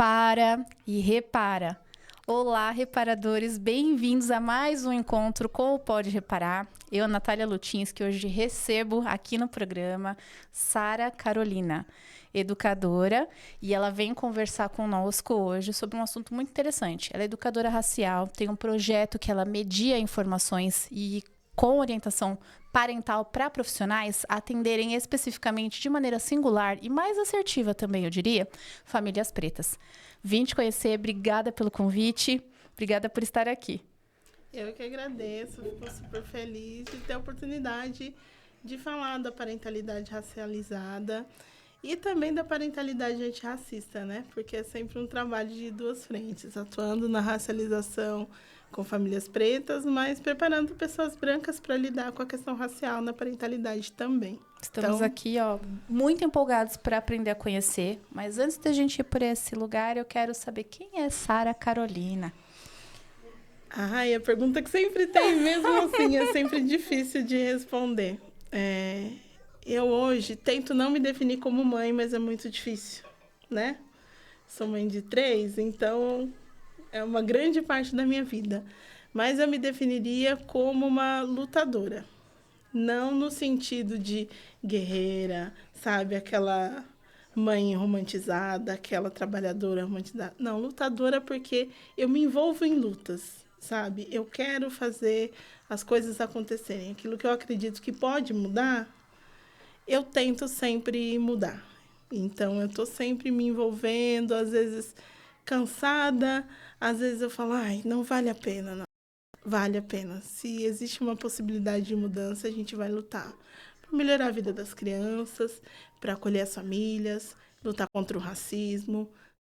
para e repara. Olá, reparadores, bem-vindos a mais um encontro com o Pode Reparar. Eu, Natália Lutins, que hoje recebo aqui no programa Sara Carolina, educadora, e ela vem conversar conosco hoje sobre um assunto muito interessante. Ela é educadora racial, tem um projeto que ela media informações e com orientação parental para profissionais atenderem especificamente de maneira singular e mais assertiva também, eu diria, famílias pretas. Vim te conhecer, obrigada pelo convite, obrigada por estar aqui. Eu que agradeço, fico super feliz de ter a oportunidade de falar da parentalidade racializada e também da parentalidade antirracista, né? Porque é sempre um trabalho de duas frentes, atuando na racialização com famílias pretas, mas preparando pessoas brancas para lidar com a questão racial na parentalidade também. Estamos aqui, muito empolgados para aprender a conhecer, mas antes da gente ir por esse lugar, eu quero saber quem é Sara Carolina. Ai, a pergunta que sempre tem, mesmo assim, é sempre difícil de responder. Eu hoje tento não me definir como mãe, mas é muito difícil, né? Sou mãe de 3, então é uma grande parte da minha vida. Mas eu me definiria como uma lutadora. Não no sentido de guerreira, sabe? Aquela mãe romantizada, aquela trabalhadora romantizada. Não, lutadora porque eu me envolvo em lutas, sabe? Eu quero fazer as coisas acontecerem. Aquilo que eu acredito que pode mudar, eu tento sempre mudar. Então, eu estou sempre me envolvendo, às vezes cansada, às vezes eu falo, ai, não vale a pena, não. Vale a pena. Se existe uma possibilidade de mudança, a gente vai lutar para melhorar a vida das crianças, para acolher as famílias, lutar contra o racismo,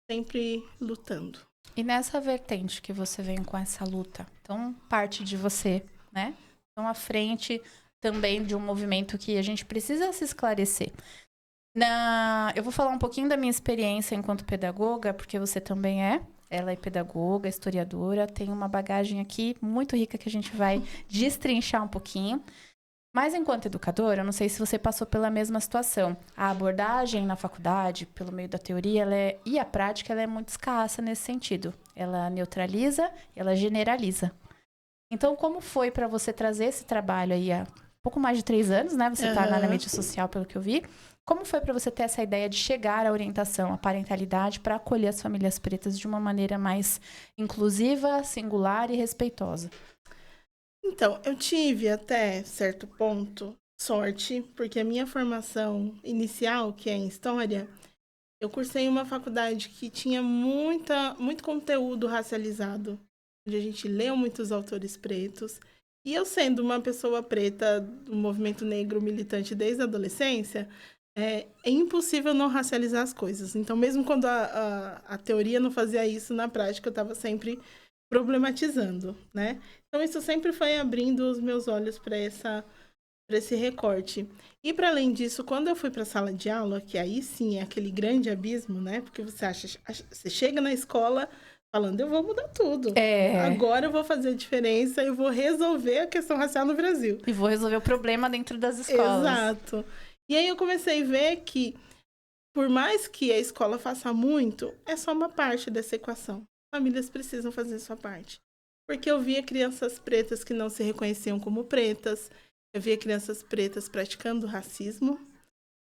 sempre lutando. E nessa vertente que você vem com essa luta, então parte de você, né? Então à frente também de um movimento que a gente precisa se esclarecer. Eu vou falar um pouquinho da minha experiência enquanto pedagoga, porque você também é. Ela é pedagoga, historiadora, tem uma bagagem aqui muito rica que a gente vai destrinchar um pouquinho. Mas enquanto educadora, eu não sei se você passou pela mesma situação. A abordagem na faculdade, pelo meio da teoria, e a prática, ela é muito escassa nesse sentido. Ela neutraliza, ela generaliza. Então, como foi para você trazer esse trabalho aí há pouco mais de 3 anos, né? Você está na mídia social, pelo que eu vi. Como foi para você ter essa ideia de chegar à orientação, à parentalidade, para acolher as famílias pretas de uma maneira mais inclusiva, singular e respeitosa? Então, eu tive até certo ponto sorte, porque a minha formação inicial, que é em História, eu cursei uma faculdade que tinha muito conteúdo racializado, onde a gente leu muitos autores pretos. E eu, sendo uma pessoa preta do movimento negro militante desde a adolescência, é impossível não racializar as coisas. Então, mesmo quando a teoria não fazia isso, na prática eu estava sempre problematizando, né? Então, isso sempre foi abrindo os meus olhos para esse recorte. E, para além disso, quando eu fui para a sala de aula, que aí sim é aquele grande abismo, né? Porque você chega na escola falando, eu vou mudar tudo. Agora eu vou fazer a diferença, eu vou resolver a questão racial no Brasil. E vou resolver o problema dentro das escolas. Exato. E aí eu comecei a ver que, por mais que a escola faça muito, é só uma parte dessa equação. Famílias precisam fazer sua parte. Porque eu via crianças pretas que não se reconheciam como pretas, eu via crianças pretas praticando racismo,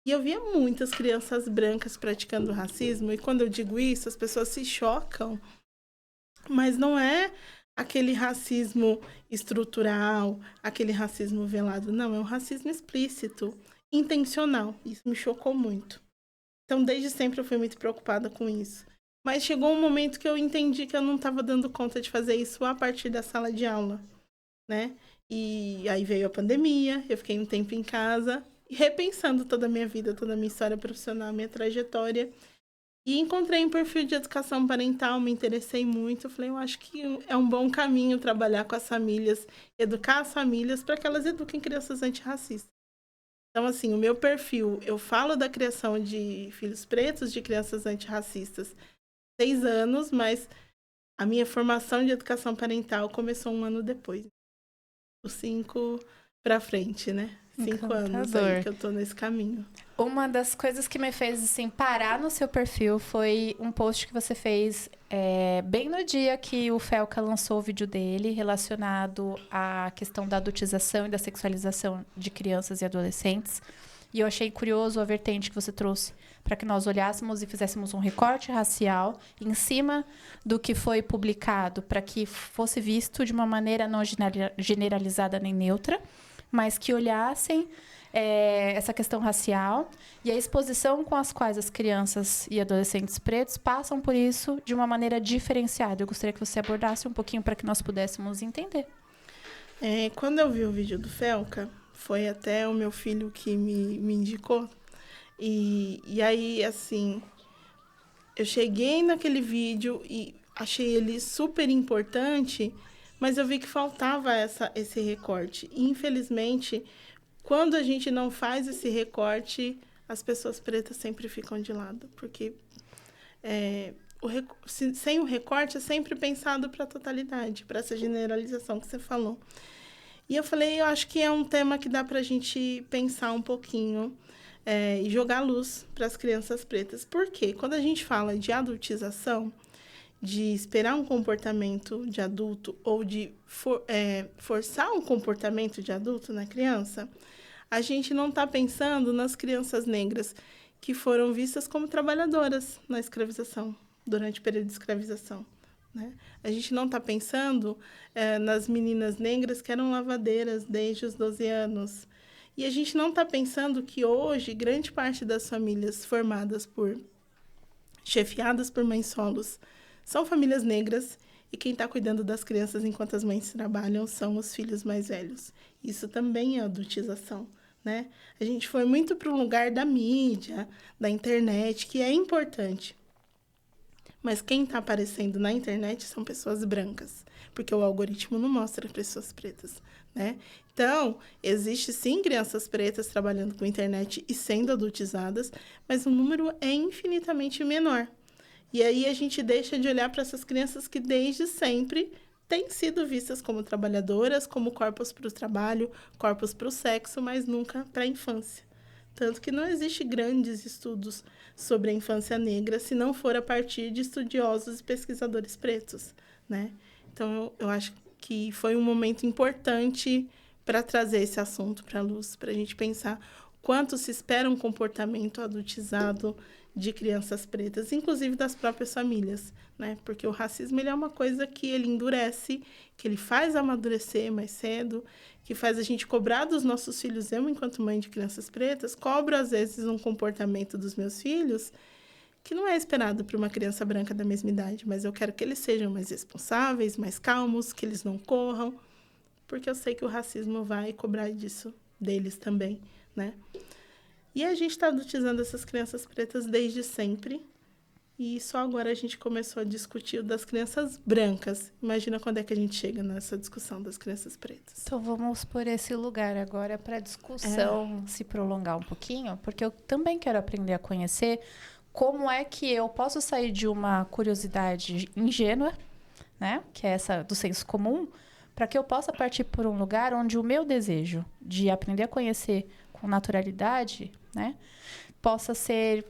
e eu via muitas crianças brancas praticando racismo, e quando eu digo isso, as pessoas se chocam, mas não é aquele racismo estrutural, aquele racismo velado, não, é um racismo explícito, intencional. Isso me chocou muito. Então, desde sempre eu fui muito preocupada com isso. Mas chegou um momento que eu entendi que eu não estava dando conta de fazer isso a partir da sala de aula, né? E aí veio a pandemia, eu fiquei um tempo em casa, repensando toda a minha vida, toda a minha história profissional, minha trajetória. E encontrei um perfil de educação parental, me interessei muito. Eu falei, eu acho que é um bom caminho trabalhar com as famílias, educar as famílias para que elas eduquem crianças antirracistas. Então, assim, o meu perfil, eu falo da criação de filhos pretos, de crianças antirracistas, 6 anos, mas a minha formação de educação parental começou 1 ano depois. Os 5 para frente, né? 5 anos aí que eu tô nesse caminho. Uma das coisas que me fez, assim, parar no seu perfil foi um post que você fez bem no dia que o Felca lançou o vídeo dele relacionado à questão da adultização e da sexualização de crianças e adolescentes. E eu achei curioso a vertente que você trouxe para que nós olhássemos e fizéssemos um recorte racial em cima do que foi publicado, para que fosse visto de uma maneira não generalizada nem neutra, mas que olhassem essa questão racial e a exposição com as quais as crianças e adolescentes pretos passam por isso de uma maneira diferenciada. Eu gostaria que você abordasse um pouquinho para que nós pudéssemos entender. Quando eu vi o vídeo do Felca, foi até o meu filho que me indicou. E aí, assim, eu cheguei naquele vídeo e achei ele super importante, mas eu vi que faltava esse recorte. E, infelizmente, quando a gente não faz esse recorte, as pessoas pretas sempre ficam de lado, porque sem o recorte é sempre pensado para a totalidade, para essa generalização que você falou. E eu falei, eu acho que é um tema que dá para a gente pensar um pouquinho e jogar luz para as crianças pretas. Por quê? Quando a gente fala de adultização, de esperar um comportamento de adulto ou de forçar um comportamento de adulto na criança, a gente não está pensando nas crianças negras que foram vistas como trabalhadoras na escravização, durante o período de escravização, né? A gente não está pensando nas meninas negras que eram lavadeiras desde os 12 anos. E a gente não está pensando que hoje, grande parte das famílias chefiadas por mães solos, são famílias negras e quem está cuidando das crianças enquanto as mães trabalham são os filhos mais velhos. Isso também é adultização, né? A gente foi muito para o lugar da mídia, da internet, que é importante. Mas quem está aparecendo na internet são pessoas brancas, porque o algoritmo não mostra pessoas pretas, né? Então, existe sim crianças pretas trabalhando com internet e sendo adultizadas, mas o número é infinitamente menor. E aí a gente deixa de olhar para essas crianças que desde sempre têm sido vistas como trabalhadoras, como corpos para o trabalho, corpos para o sexo, mas nunca para a infância. Tanto que não existe grandes estudos sobre a infância negra se não for a partir de estudiosos e pesquisadores pretos, né? Então, eu acho que foi um momento importante para trazer esse assunto para a luz, para a gente pensar quanto se espera um comportamento adultizado de crianças pretas, inclusive das próprias famílias, né? Porque o racismo ele é uma coisa que ele endurece, que ele faz amadurecer mais cedo, que faz a gente cobrar dos nossos filhos. Eu, enquanto mãe de crianças pretas, cobro, às vezes, um comportamento dos meus filhos que não é esperado para uma criança branca da mesma idade, mas eu quero que eles sejam mais responsáveis, mais calmos, que eles não corram, porque eu sei que o racismo vai cobrar disso deles também, né? E a gente está adultizando essas crianças pretas desde sempre. E só agora a gente começou a discutir o das crianças brancas. Imagina quando é que a gente chega nessa discussão das crianças pretas. Então, vamos por esse lugar agora para a discussão se prolongar um pouquinho, porque eu também quero aprender a conhecer como é que eu posso sair de uma curiosidade ingênua, né, que é essa do senso comum, para que eu possa partir por um lugar onde o meu desejo de aprender a conhecer com naturalidade, né, possa ser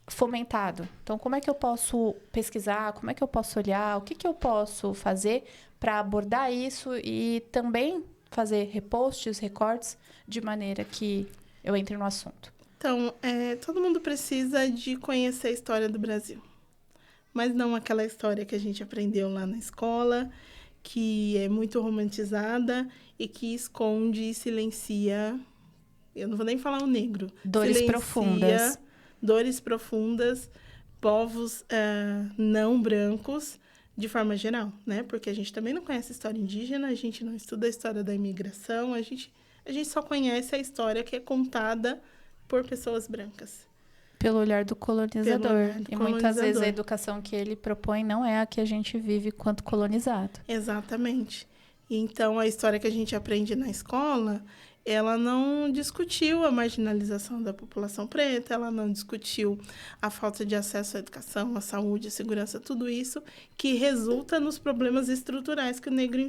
fomentado. Então, como é que eu posso pesquisar? Como é que eu posso olhar? O que que eu posso fazer para abordar isso e também fazer reposts, recortes, de maneira que eu entre no assunto? Então, todo mundo precisa de conhecer a história do Brasil. Mas não aquela história que a gente aprendeu lá na escola, que é muito romantizada e que esconde e silencia. Eu não vou nem falar o negro. Dores profundas. Dores profundas, povos não brancos, de forma geral, né? Porque a gente também não conhece a história indígena, a gente não estuda a história da imigração, a gente só conhece a história que é contada por pessoas brancas. Pelo olhar do colonizador. E muitas vezes a educação que ele propõe não é a que a gente vive quanto colonizado. Exatamente. Então, a história que a gente aprende na escola ela não discutiu a marginalização da população preta, ela não discutiu a falta de acesso à educação, à saúde, à segurança, tudo isso que resulta nos problemas estruturais que o negro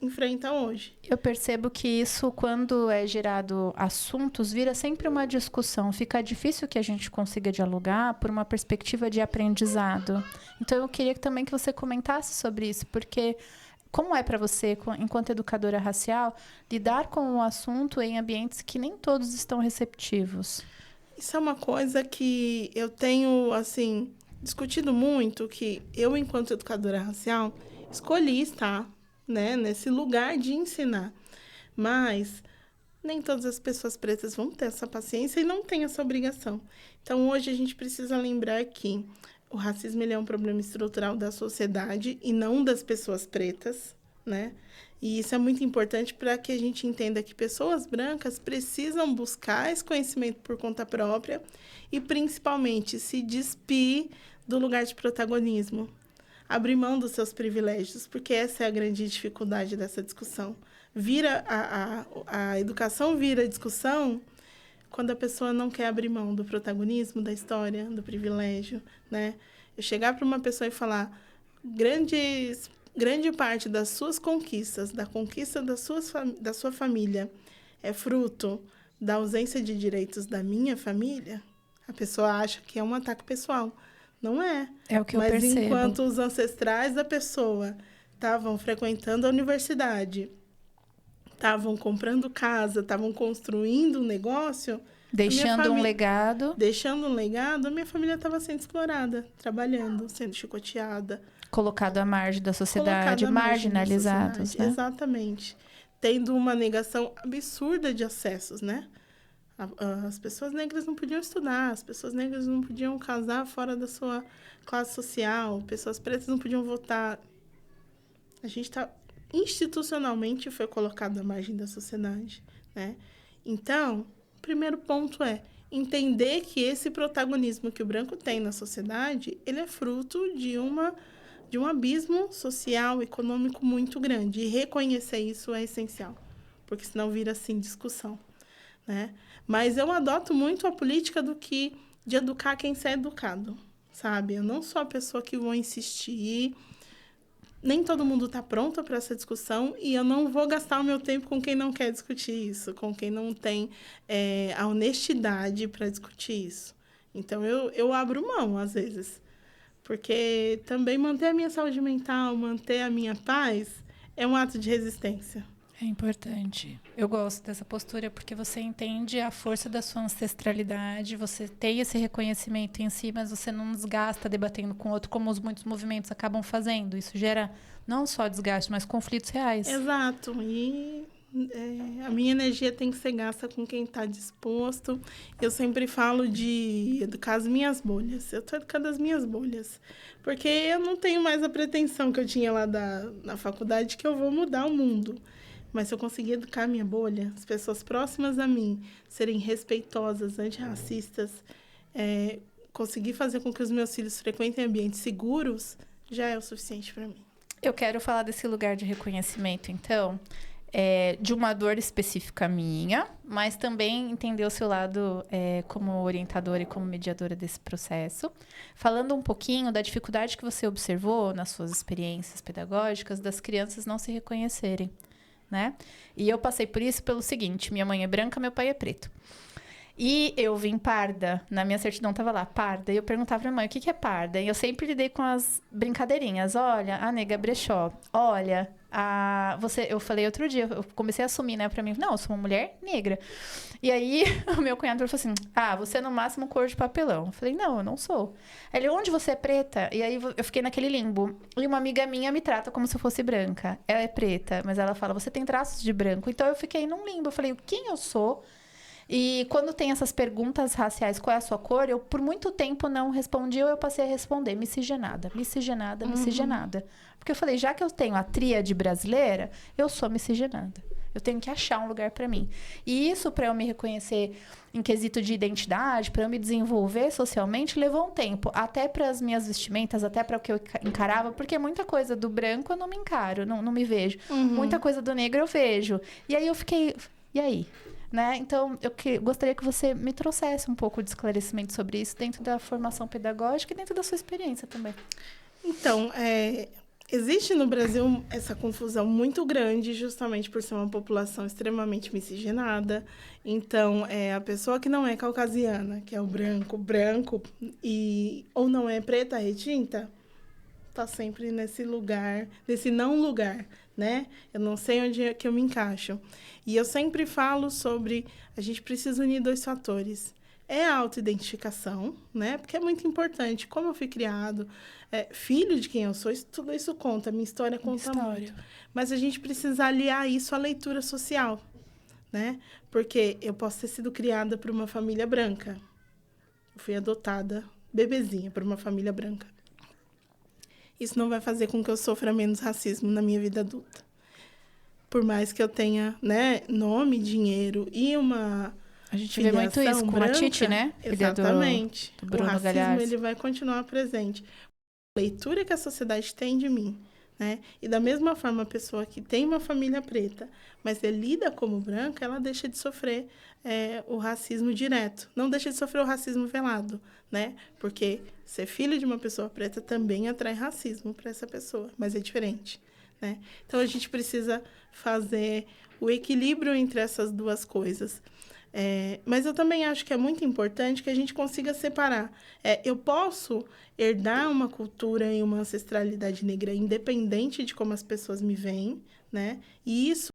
enfrenta hoje. Eu percebo que isso, quando é gerado assuntos, vira sempre uma discussão. Fica difícil que a gente consiga dialogar por uma perspectiva de aprendizado. Então, eu queria também que você comentasse sobre isso, porque como é para você, enquanto educadora racial, lidar com o assunto em ambientes que nem todos estão receptivos? Isso é uma coisa que eu tenho, assim, discutido muito, que eu, enquanto educadora racial, escolhi estar, né, nesse lugar de ensinar. Mas nem todas as pessoas pretas vão ter essa paciência e não têm essa obrigação. Então, hoje, a gente precisa lembrar que o racismo ele é um problema estrutural da sociedade e não das pessoas pretas, né? E isso é muito importante para que a gente entenda que pessoas brancas precisam buscar esse conhecimento por conta própria e, principalmente, se despir do lugar de protagonismo. Abrir mão dos seus privilégios, porque essa é a grande dificuldade dessa discussão. A educação vira discussão quando a pessoa não quer abrir mão do protagonismo, da história, do privilégio, né? Eu chegar para uma pessoa e falar grande parte das suas conquistas, da conquista da sua família, é fruto da ausência de direitos da minha família, a pessoa acha que é um ataque pessoal. Não é. É o que eu percebo. Mas enquanto os ancestrais da pessoa estavam frequentando a universidade, estavam comprando casa, estavam construindo um negócio... Deixando um legado. Deixando um legado, a minha família estava sendo explorada, trabalhando, sendo chicoteada. Colocado à margem da sociedade, marginalizados. Né? Exatamente. Tendo uma negação absurda de acessos, né? As pessoas negras não podiam estudar, as pessoas negras não podiam casar fora da sua classe social, pessoas pretas não podiam votar. A gente está institucionalmente foi colocado à margem da sociedade, né? Então, o primeiro ponto é entender que esse protagonismo que o branco tem na sociedade, ele é fruto de um abismo social, econômico muito grande. E reconhecer isso é essencial, porque senão vira, assim, discussão, né? Mas eu adoto muito a política de educar quem ser educado, sabe? Eu não sou a pessoa que vou insistir. Nem todo mundo está pronto para essa discussão e eu não vou gastar o meu tempo com quem não quer discutir isso, com quem não tem a honestidade para discutir isso. Então, eu abro mão, às vezes, porque também manter a minha saúde mental, manter a minha paz, é um ato de resistência. É importante. Eu gosto dessa postura porque você entende a força da sua ancestralidade, você tem esse reconhecimento em si, mas você não desgasta debatendo com o outro, como muitos movimentos acabam fazendo. Isso gera não só desgaste, mas conflitos reais. Exato. E a minha energia tem que ser gasta com quem está disposto. Eu sempre falo de educar as minhas bolhas. Eu estou educando as minhas bolhas. Porque eu não tenho mais a pretensão que eu tinha lá na faculdade que eu vou mudar o mundo. Mas se eu conseguir educar a minha bolha, as pessoas próximas a mim serem respeitosas, antirracistas, conseguir fazer com que os meus filhos frequentem ambientes seguros, já é o suficiente para mim. Eu quero falar desse lugar de reconhecimento, então, de uma dor específica minha, mas também entender o seu lado como orientadora e como mediadora desse processo. Falando um pouquinho da dificuldade que você observou nas suas experiências pedagógicas das crianças não se reconhecerem. Né? E eu passei por isso pelo seguinte, minha mãe é branca, meu pai é preto. E eu vim parda, na minha certidão estava lá, parda, e eu perguntava pra mãe, o que é parda? E eu sempre lidei com as brincadeirinhas, olha, a nega brechó, olha, eu falei outro dia, eu comecei a assumir, né, pra mim, não, eu sou uma mulher negra. E aí, o meu cunhado falou assim, você é no máximo cor de papelão. Eu falei, não, eu não sou. Ele, onde você é preta? E aí, eu fiquei naquele limbo. E uma amiga minha me trata como se eu fosse branca. Ela é preta, mas ela fala, você tem traços de branco. Então, eu fiquei num limbo. Eu falei, quem eu sou? E quando tem essas perguntas raciais, qual é a sua cor? Eu, por muito tempo, não respondi, ou eu passei a responder, miscigenada, miscigenada, miscigenada. Porque eu falei, já que eu tenho a tríade brasileira, eu sou miscigenada. Eu tenho que achar um lugar para mim. E isso, para eu me reconhecer em quesito de identidade, para eu me desenvolver socialmente, levou um tempo. Até para as minhas vestimentas, até para o que eu encarava, porque muita coisa do branco eu não me encaro, não me vejo. Muita coisa do negro eu vejo. E aí eu fiquei, e aí? né? Então, gostaria que você me trouxesse um pouco de esclarecimento sobre isso dentro da formação pedagógica e dentro da sua experiência também. Então, existe no Brasil essa confusão muito grande, justamente por ser uma população extremamente miscigenada. Então, a pessoa que não é caucasiana, que é o branco, ou não é preta retinta, tá sempre nesse lugar, nesse não lugar, né? Eu não sei onde é que eu me encaixo. E eu sempre falo sobre a gente precisa unir dois fatores. É a autoidentificação, né? Porque é muito importante. Como eu fui criado, filho de quem eu sou, tudo isso conta. Minha história conta muito. Mas a gente precisa aliar isso à leitura social, né? Porque eu posso ter sido criada por uma família branca. Eu fui adotada, bebezinha, por uma família branca. Isso não vai fazer com que eu sofra menos racismo na minha vida adulta. Por mais que eu tenha, né, nome, dinheiro e uma a gente vê muito isso com branca, a Titi, né? Exatamente. Do Bruno o racismo Galhardo. Ele vai continuar presente. A leitura que a sociedade tem de mim, né? E da mesma forma, a pessoa que tem uma família preta, mas lida como branca, ela deixa de sofrer o racismo direto. Não deixa de sofrer o racismo velado, né? Porque ser filho de uma pessoa preta também atrai racismo para essa pessoa, mas é diferente, né? Então, a gente precisa fazer o equilíbrio entre essas duas coisas. Mas eu também acho que é muito importante que a gente consiga separar. Eu posso herdar uma cultura e uma ancestralidade negra independente de como as pessoas me veem, né? E isso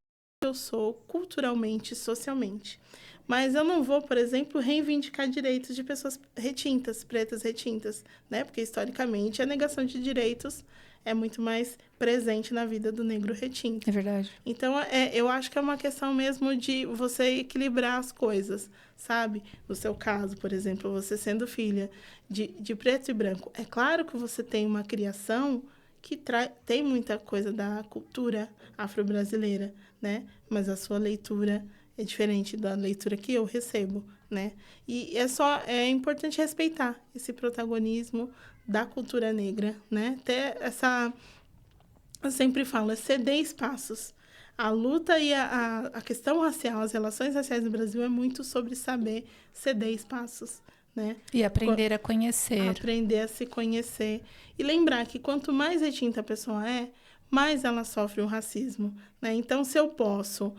eu sou culturalmente, socialmente. Mas eu não vou, por exemplo, reivindicar direitos de pessoas retintas, pretas retintas, né? Porque, historicamente, a negação de direitos é muito mais presente na vida do negro retinto. É verdade. Então, eu acho que é uma questão mesmo de você equilibrar as coisas, sabe? No seu caso, por exemplo, você sendo filha de preto e branco. É claro que você tem uma criação que tem muita coisa da cultura afro-brasileira, né? Mas a sua leitura é diferente da leitura que eu recebo, né? E é importante respeitar esse protagonismo da cultura negra, né? Ter eu sempre falo, ceder espaços. A luta e a questão racial, as relações raciais no Brasil é muito sobre saber ceder espaços, né? E aprender a conhecer. Aprender a se conhecer. E lembrar que quanto mais retinta a pessoa mais ela sofre o racismo, né? Então, se eu posso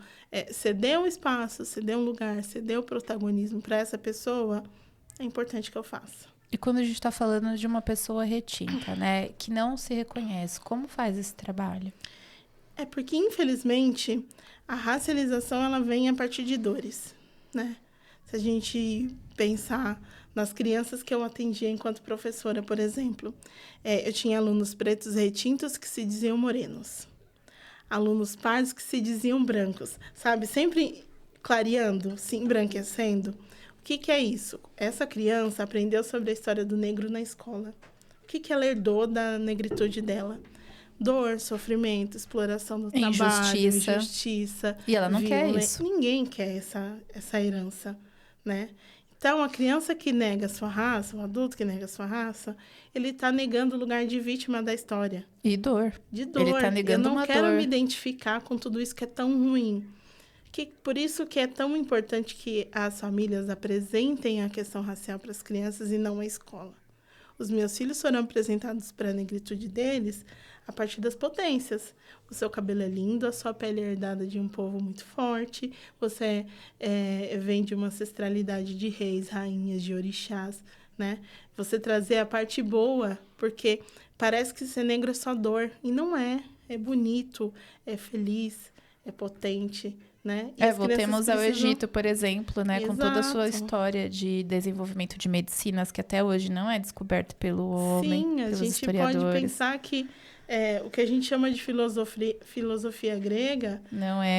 ceder um espaço, ceder um lugar, ceder o protagonismo para essa pessoa, é importante que eu faça. E quando a gente está falando de uma pessoa retinta, né, que não se reconhece, como faz esse trabalho? É porque, infelizmente, a racialização ela vem a partir de dores, né? Se a gente pensar nas crianças que eu atendia enquanto professora, por exemplo, eu tinha alunos pretos retintos que se diziam morenos, alunos pardos que se diziam brancos, sabe? Sempre clareando, se embranquecendo. O que é isso? Essa criança aprendeu sobre a história do negro na escola. O que ela herdou da negritude dela? Dor, sofrimento, exploração do trabalho, injustiça. E ela não quer isso. Ninguém quer essa herança, né? Então, a criança que nega a sua raça, o adulto que nega a sua raça, ele está negando o lugar de vítima da história. E dor. De dor. Ele está negando uma dor. Eu não quero me identificar com tudo isso que é tão ruim. Por isso que é tão importante que as famílias apresentem a questão racial para as crianças e não a escola. Os meus filhos foram apresentados para a negritude deles a partir das potências. O seu cabelo é lindo, a sua pele é herdada de um povo muito forte, você vem de uma ancestralidade de reis, rainhas, de orixás, né? Você trazer a parte boa, porque parece que ser negro é só dor, e não é. É bonito, é feliz, é potente, né? Voltemos ao Egito, por exemplo, né? Exato. Com toda a sua história de desenvolvimento de medicinas, que até hoje não é descoberto pelo homem, pelos historiadores. Sim, a gente pode pensar que o que a gente chama de filosofia grega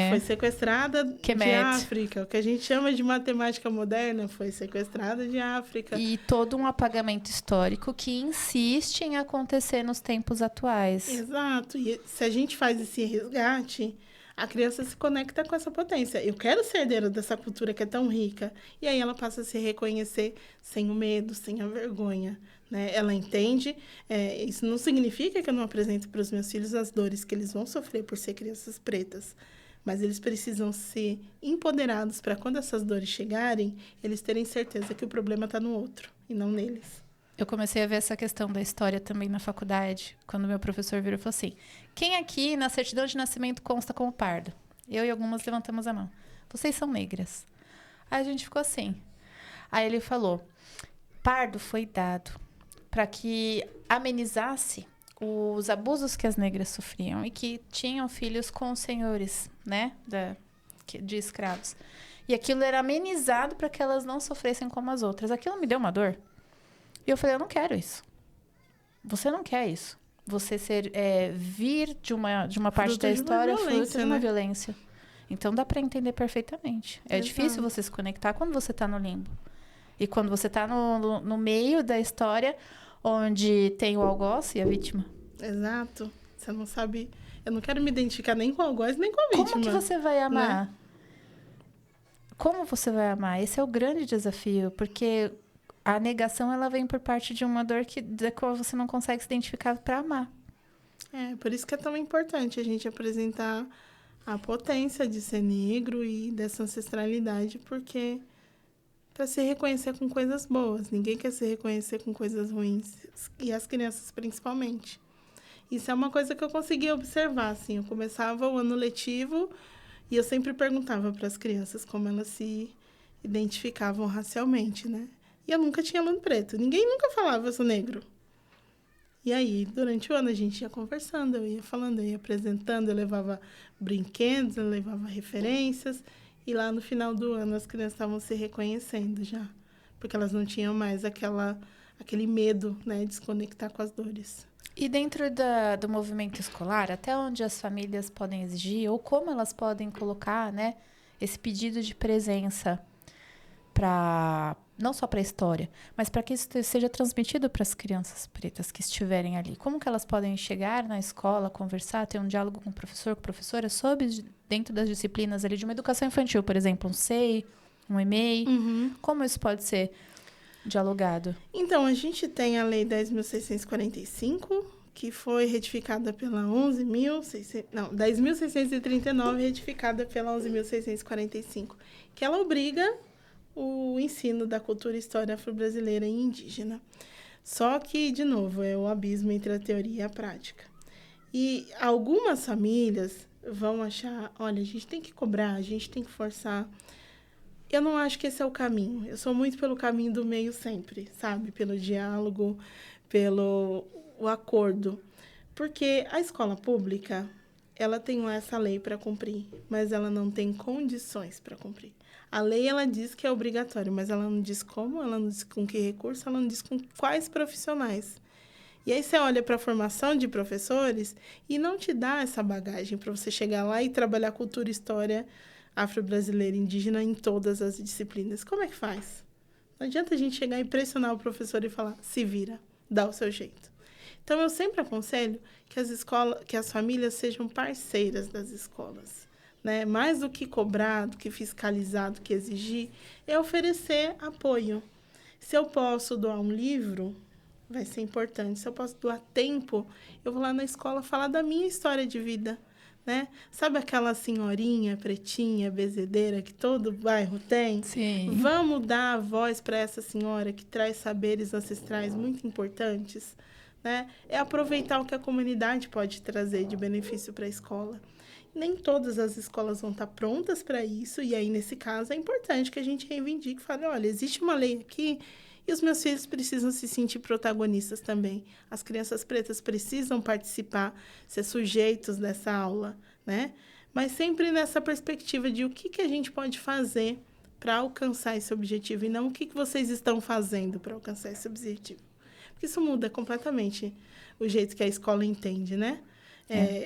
foi sequestrada de África. O que a gente chama de matemática moderna foi sequestrada de África. E todo um apagamento histórico que insiste em acontecer nos tempos atuais. Exato. E se a gente faz esse resgate, a criança se conecta com essa potência. Eu quero ser herdeira dessa cultura que é tão rica. E aí ela passa a se reconhecer sem o medo, sem a vergonha, né? Ela entende. Isso não significa que eu não apresento para os meus filhos as dores que eles vão sofrer por ser crianças pretas. Mas eles precisam ser empoderados para quando essas dores chegarem, eles terem certeza que o problema está no outro e não neles. Eu comecei a ver essa questão da história também na faculdade, quando meu professor virou e falou assim: quem aqui na certidão de nascimento consta como pardo? Eu e algumas levantamos a mão. Vocês são negras. Aí a gente ficou assim. Aí ele falou: pardo foi dado para que amenizasse os abusos que as negras sofriam e que tinham filhos com os senhores, né, de escravos. E aquilo era amenizado para que elas não sofressem como as outras. Aquilo me deu uma dor. E eu falei: eu não quero isso. Você não quer isso. Você vir de uma parte da história fruto de uma violência. Então dá para entender perfeitamente. É difícil você se conectar quando você está no limbo. E quando você está no meio da história, onde tem o algoz e a vítima. Exato. Você não sabe... Eu não quero me identificar nem com o algoz, nem com a vítima. Como que você vai amar? Né? Como você vai amar? Esse é o grande desafio, porque a negação ela vem por parte de uma dor da qual você não consegue se identificar para amar. Por isso que é tão importante a gente apresentar a potência de ser negro e dessa ancestralidade, porque para se reconhecer com coisas boas. Ninguém quer se reconhecer com coisas ruins, e as crianças principalmente. Isso é uma coisa que eu consegui observar, assim. Eu começava o ano letivo e eu sempre perguntava para as crianças como elas se identificavam racialmente, né? E eu nunca tinha aluno preto. Ninguém nunca falava: eu sou negro. E aí, durante o ano, a gente ia conversando, eu ia falando, eu ia apresentando, eu levava brinquedos, eu levava referências. E lá no final do ano, as crianças estavam se reconhecendo já. Porque elas não tinham mais aquele medo, né, de se conectar com as dores. E dentro do movimento escolar, até onde as famílias podem exigir, ou como elas podem colocar, né, esse pedido de presença não só para a história, mas para que isso seja transmitido para as crianças pretas que estiverem ali. Como que elas podem chegar na escola, conversar, ter um diálogo com o professor, com a professora, sobre, dentro das disciplinas ali de uma educação infantil, por exemplo, um SEI, um EMEI, como isso pode ser dialogado? Então, a gente tem a Lei 10.645, que foi retificada pela 10.639, retificada pela 11.645, que ela obriga o ensino da cultura e história afro-brasileira e indígena. Só que, de novo, é o abismo entre a teoria e a prática. E algumas famílias vão achar: olha, a gente tem que cobrar, a gente tem que forçar. Eu não acho que esse é o caminho. Eu sou muito pelo caminho do meio sempre, sabe? Pelo diálogo, pelo o acordo. Porque a escola pública, ela tem essa lei para cumprir, mas ela não tem condições para cumprir. A lei, ela diz que é obrigatório, mas ela não diz como, ela não diz com que recurso, ela não diz com quais profissionais. E aí você olha para a formação de professores e não te dá essa bagagem para você chegar lá e trabalhar cultura e história afro-brasileira e indígena em todas as disciplinas. Como é que faz? Não adianta a gente chegar e pressionar o professor e falar: se vira, dá o seu jeito. Então, eu sempre aconselho que as famílias sejam parceiras das escolas. Né? Mais do que cobrar, do que fiscalizar, do que exigir, é oferecer apoio. Se eu posso doar um livro, vai ser importante. Se eu posso doar tempo, eu vou lá na escola falar da minha história de vida. Né? Sabe aquela senhorinha pretinha, bezedeira, que todo bairro tem? Sim. Vamos dar a voz para essa senhora que traz saberes ancestrais muito importantes. Né? É aproveitar o que a comunidade pode trazer de benefício para a escola. Nem todas as escolas vão estar prontas para isso, e aí, nesse caso, é importante que a gente reivindique e fale: olha, existe uma lei aqui e os meus filhos precisam se sentir protagonistas também. As crianças pretas precisam participar, ser sujeitos dessa aula, né? Mas sempre nessa perspectiva de o que a gente pode fazer para alcançar esse objetivo, e não o que vocês estão fazendo para alcançar esse objetivo. Porque isso muda completamente o jeito que a escola entende, né?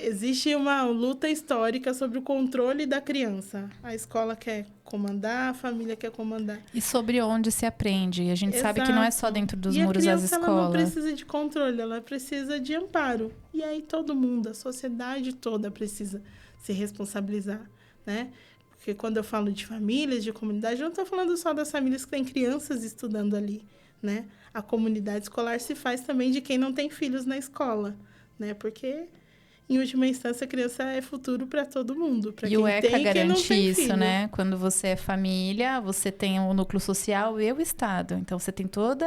Existe uma luta histórica sobre o controle da criança. A escola quer comandar, a família quer comandar. E sobre onde se aprende. A gente sabe que não é só dentro dos muros das escolas. E a criança, ela não precisa de controle, ela precisa de amparo. E aí todo mundo, a sociedade toda precisa se responsabilizar, né? Porque quando eu falo de famílias, de comunidade, eu não estou falando só das famílias que têm crianças estudando ali, né? A comunidade escolar se faz também de quem não tem filhos na escola, né? Porque em última instância, a criança é futuro para todo mundo. Pra E o ECA garante isso, filho. né? Quando você é família, você tem o núcleo social e o Estado. Então, você tem todo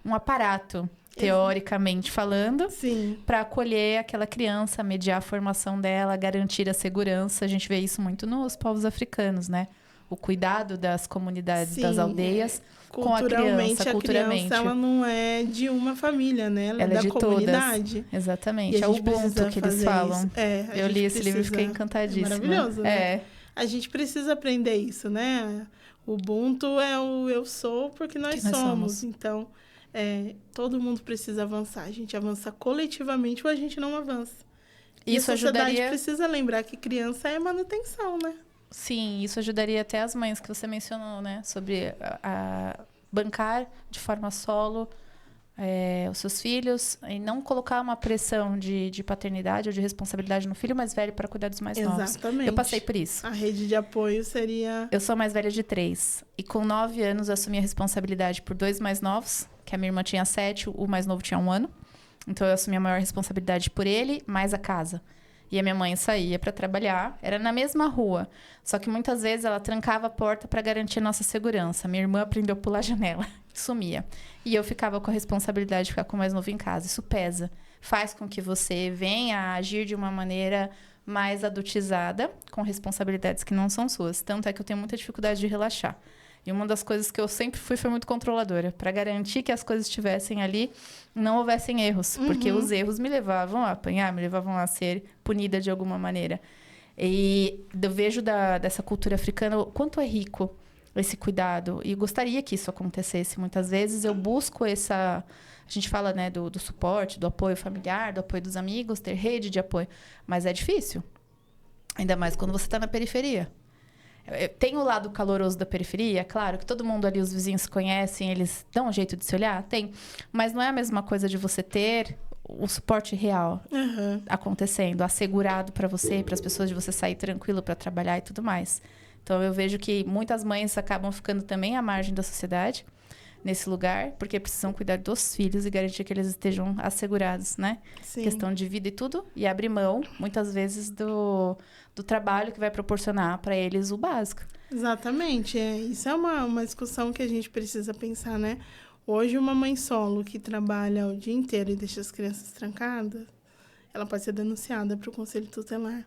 um aparato, teoricamente falando, para acolher aquela criança, mediar a formação dela, garantir a segurança. A gente vê isso muito nos povos africanos, né? O cuidado das comunidades, das aldeias, com a criança, culturalmente. A criança, ela não é de uma família, né? Ela é da de comunidade. Todas. Exatamente. É o Ubuntu que eles falam. Eu li esse livro e fiquei encantadíssima. É maravilhoso, né? A gente precisa aprender isso, né? O Ubuntu é o eu sou porque nós somos. Então, todo mundo precisa avançar. A gente avança coletivamente ou a gente não avança. Isso e a sociedade ajudaria... precisa lembrar que criança é manutenção, né? Sim, isso ajudaria até as mães que você mencionou, né? Sobre a bancar de forma solo os seus filhos e não colocar uma pressão de paternidade ou de responsabilidade no filho mais velho para cuidar dos mais novos. Exatamente. Eu passei por isso. A rede de apoio seria... Eu sou mais velha de 3. E com 9 anos eu assumi a responsabilidade por 2 mais novos, que a minha irmã tinha 7, o mais novo tinha 1 ano. Então eu assumi a maior responsabilidade por ele, mais a casa. E a minha mãe saía para trabalhar, era na mesma rua. Só que muitas vezes ela trancava a porta para garantir nossa segurança. Minha irmã aprendeu a pular a janela e sumia. E eu ficava com a responsabilidade de ficar com o mais novo em casa. Isso pesa. Faz com que você venha a agir de uma maneira mais adultizada, com responsabilidades que não são suas. Tanto é que eu tenho muita dificuldade de relaxar. E uma das coisas que eu sempre fui foi muito controladora, para garantir que as coisas estivessem ali, não houvessem erros. Porque os erros me levavam a apanhar, me levavam a ser punida de alguma maneira. E eu vejo dessa cultura africana o quanto é rico esse cuidado. E gostaria que isso acontecesse. Muitas vezes eu busco essa... A gente fala, né, do suporte, do apoio familiar, do apoio dos amigos, ter rede de apoio. Mas é difícil. Ainda mais quando você está na periferia. Tem o lado caloroso da periferia, claro, que todo mundo ali, os vizinhos se conhecem, eles dão um jeito de se olhar, tem. Mas não é a mesma coisa de você ter o suporte real acontecendo, assegurado para você, para as pessoas, de você sair tranquilo para trabalhar e tudo mais. Então, eu vejo que muitas mães acabam ficando também à margem da sociedade, nesse lugar, porque precisam cuidar dos filhos e garantir que eles estejam assegurados, né? Sim. Questão de vida e tudo. E abrir mão, muitas vezes, do trabalho que vai proporcionar para eles o básico. Exatamente. Isso é uma discussão que a gente precisa pensar, né? Hoje, uma mãe solo que trabalha o dia inteiro e deixa as crianças trancadas, ela pode ser denunciada para o Conselho Tutelar.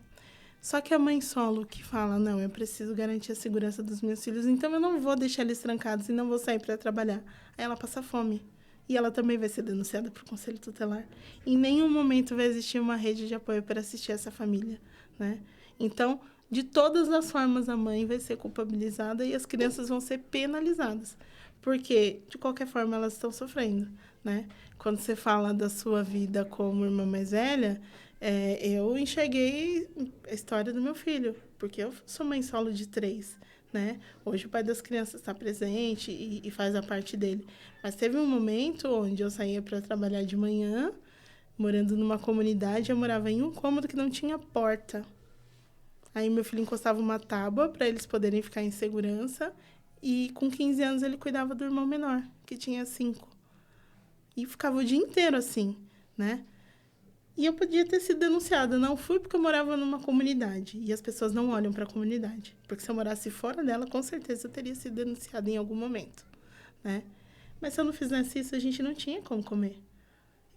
Só que a mãe solo que fala, não, eu preciso garantir a segurança dos meus filhos, então eu não vou deixar eles trancados e não vou sair para trabalhar. Aí ela passa fome. E ela também vai ser denunciada para o Conselho Tutelar. Em nenhum momento vai existir uma rede de apoio para assistir essa família, né? Então, de todas as formas, a mãe vai ser culpabilizada e as crianças vão ser penalizadas. Porque, de qualquer forma, elas estão sofrendo, né? Quando você fala da sua vida como irmã mais velha... eu enxerguei a história do meu filho, porque eu sou mãe solo de 3, né? Hoje o pai das crianças está presente e faz a parte dele. Mas teve um momento onde eu saía para trabalhar de manhã, morando numa comunidade, eu morava em um cômodo que não tinha porta. Aí meu filho encostava uma tábua para eles poderem ficar em segurança e com 15 anos ele cuidava do irmão menor, que tinha 5. E ficava o dia inteiro assim, né? E eu podia ter sido denunciada. Não fui porque eu morava numa comunidade. E as pessoas não olham para a comunidade. Porque se eu morasse fora dela, com certeza eu teria sido denunciada em algum momento, né? Mas se eu não fizesse isso, a gente não tinha como comer.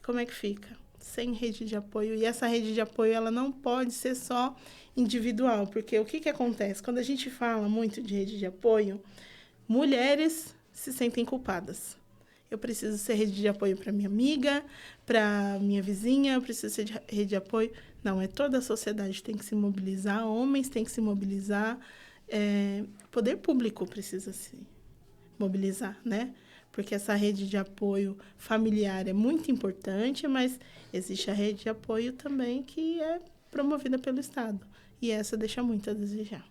Como é que fica? Sem rede de apoio. E essa rede de apoio, ela não pode ser só individual. Porque o que acontece? Quando a gente fala muito de rede de apoio, mulheres se sentem culpadas. Eu preciso ser rede de apoio para minha amiga, para minha vizinha, eu preciso ser rede de apoio. Não, toda a sociedade tem que se mobilizar, homens têm que se mobilizar, poder público precisa se mobilizar, né? Porque essa rede de apoio familiar é muito importante, mas existe a rede de apoio também que é promovida pelo Estado. E essa deixa muito a desejar.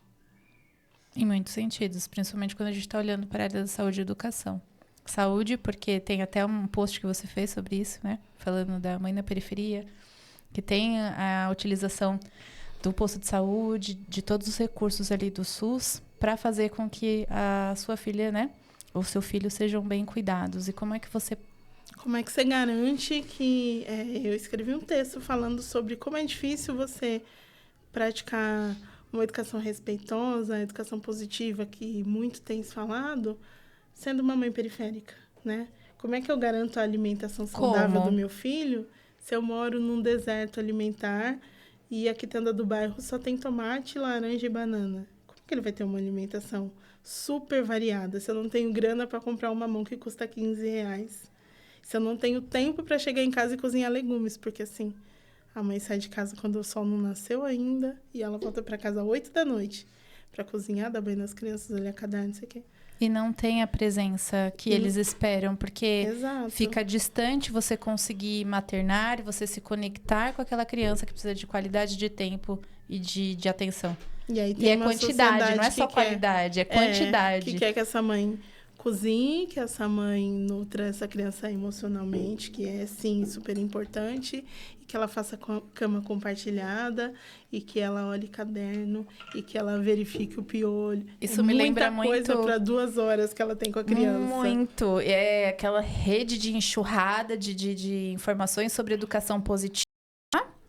Em muitos sentidos, principalmente quando a gente está olhando para a área da saúde e educação. Saúde, porque tem até um post que você fez sobre isso, né? Falando da mãe na periferia, que tem a utilização do posto de saúde, de todos os recursos ali do SUS, para fazer com que a sua filha, né? Ou seu filho sejam bem cuidados. E como é que você Como é que você garante que... eu escrevi um texto falando sobre como é difícil você praticar uma educação respeitosa, a educação positiva, que muito tem se falado, sendo uma mãe periférica, né? Como é que eu garanto a alimentação saudável do meu filho se eu moro num deserto alimentar e a quitanda do bairro só tem tomate, laranja e banana? Como que ele vai ter uma alimentação super variada se eu não tenho grana para comprar um mamão que custa R$ 15? Se eu não tenho tempo para chegar em casa e cozinhar legumes, porque assim, a mãe sai de casa quando o sol não nasceu ainda e ela volta para casa às 8 da noite para cozinhar, dar banho nas crianças, olhar caderno, não sei o quê. E não tem a presença que eles esperam, porque Exato. fica distante você conseguir maternar e você se conectar com aquela criança que precisa de qualidade de tempo e de atenção. E aí tem uma quantidade, não é só qualidade, é quantidade. Que quer que essa mãe cozinhe, que essa mãe nutra essa criança emocionalmente, que é, sim, super importante, e que ela faça cama compartilhada, e que ela olhe caderno, e que ela verifique o piolho. Isso me lembra muita coisa muito... para 2 horas que ela tem com a criança. Muito. É aquela rede de enxurrada de informações sobre educação positiva,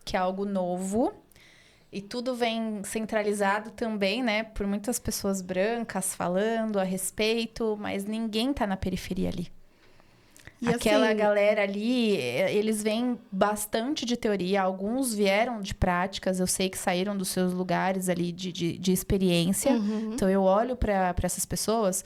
que é algo novo. E tudo vem centralizado também, né, por muitas pessoas brancas falando a respeito, mas ninguém tá na periferia ali. E aquela assim, galera ali, eles vêm bastante de teoria, alguns vieram de práticas, eu sei que saíram dos seus lugares ali de experiência. Então, eu olho para essas pessoas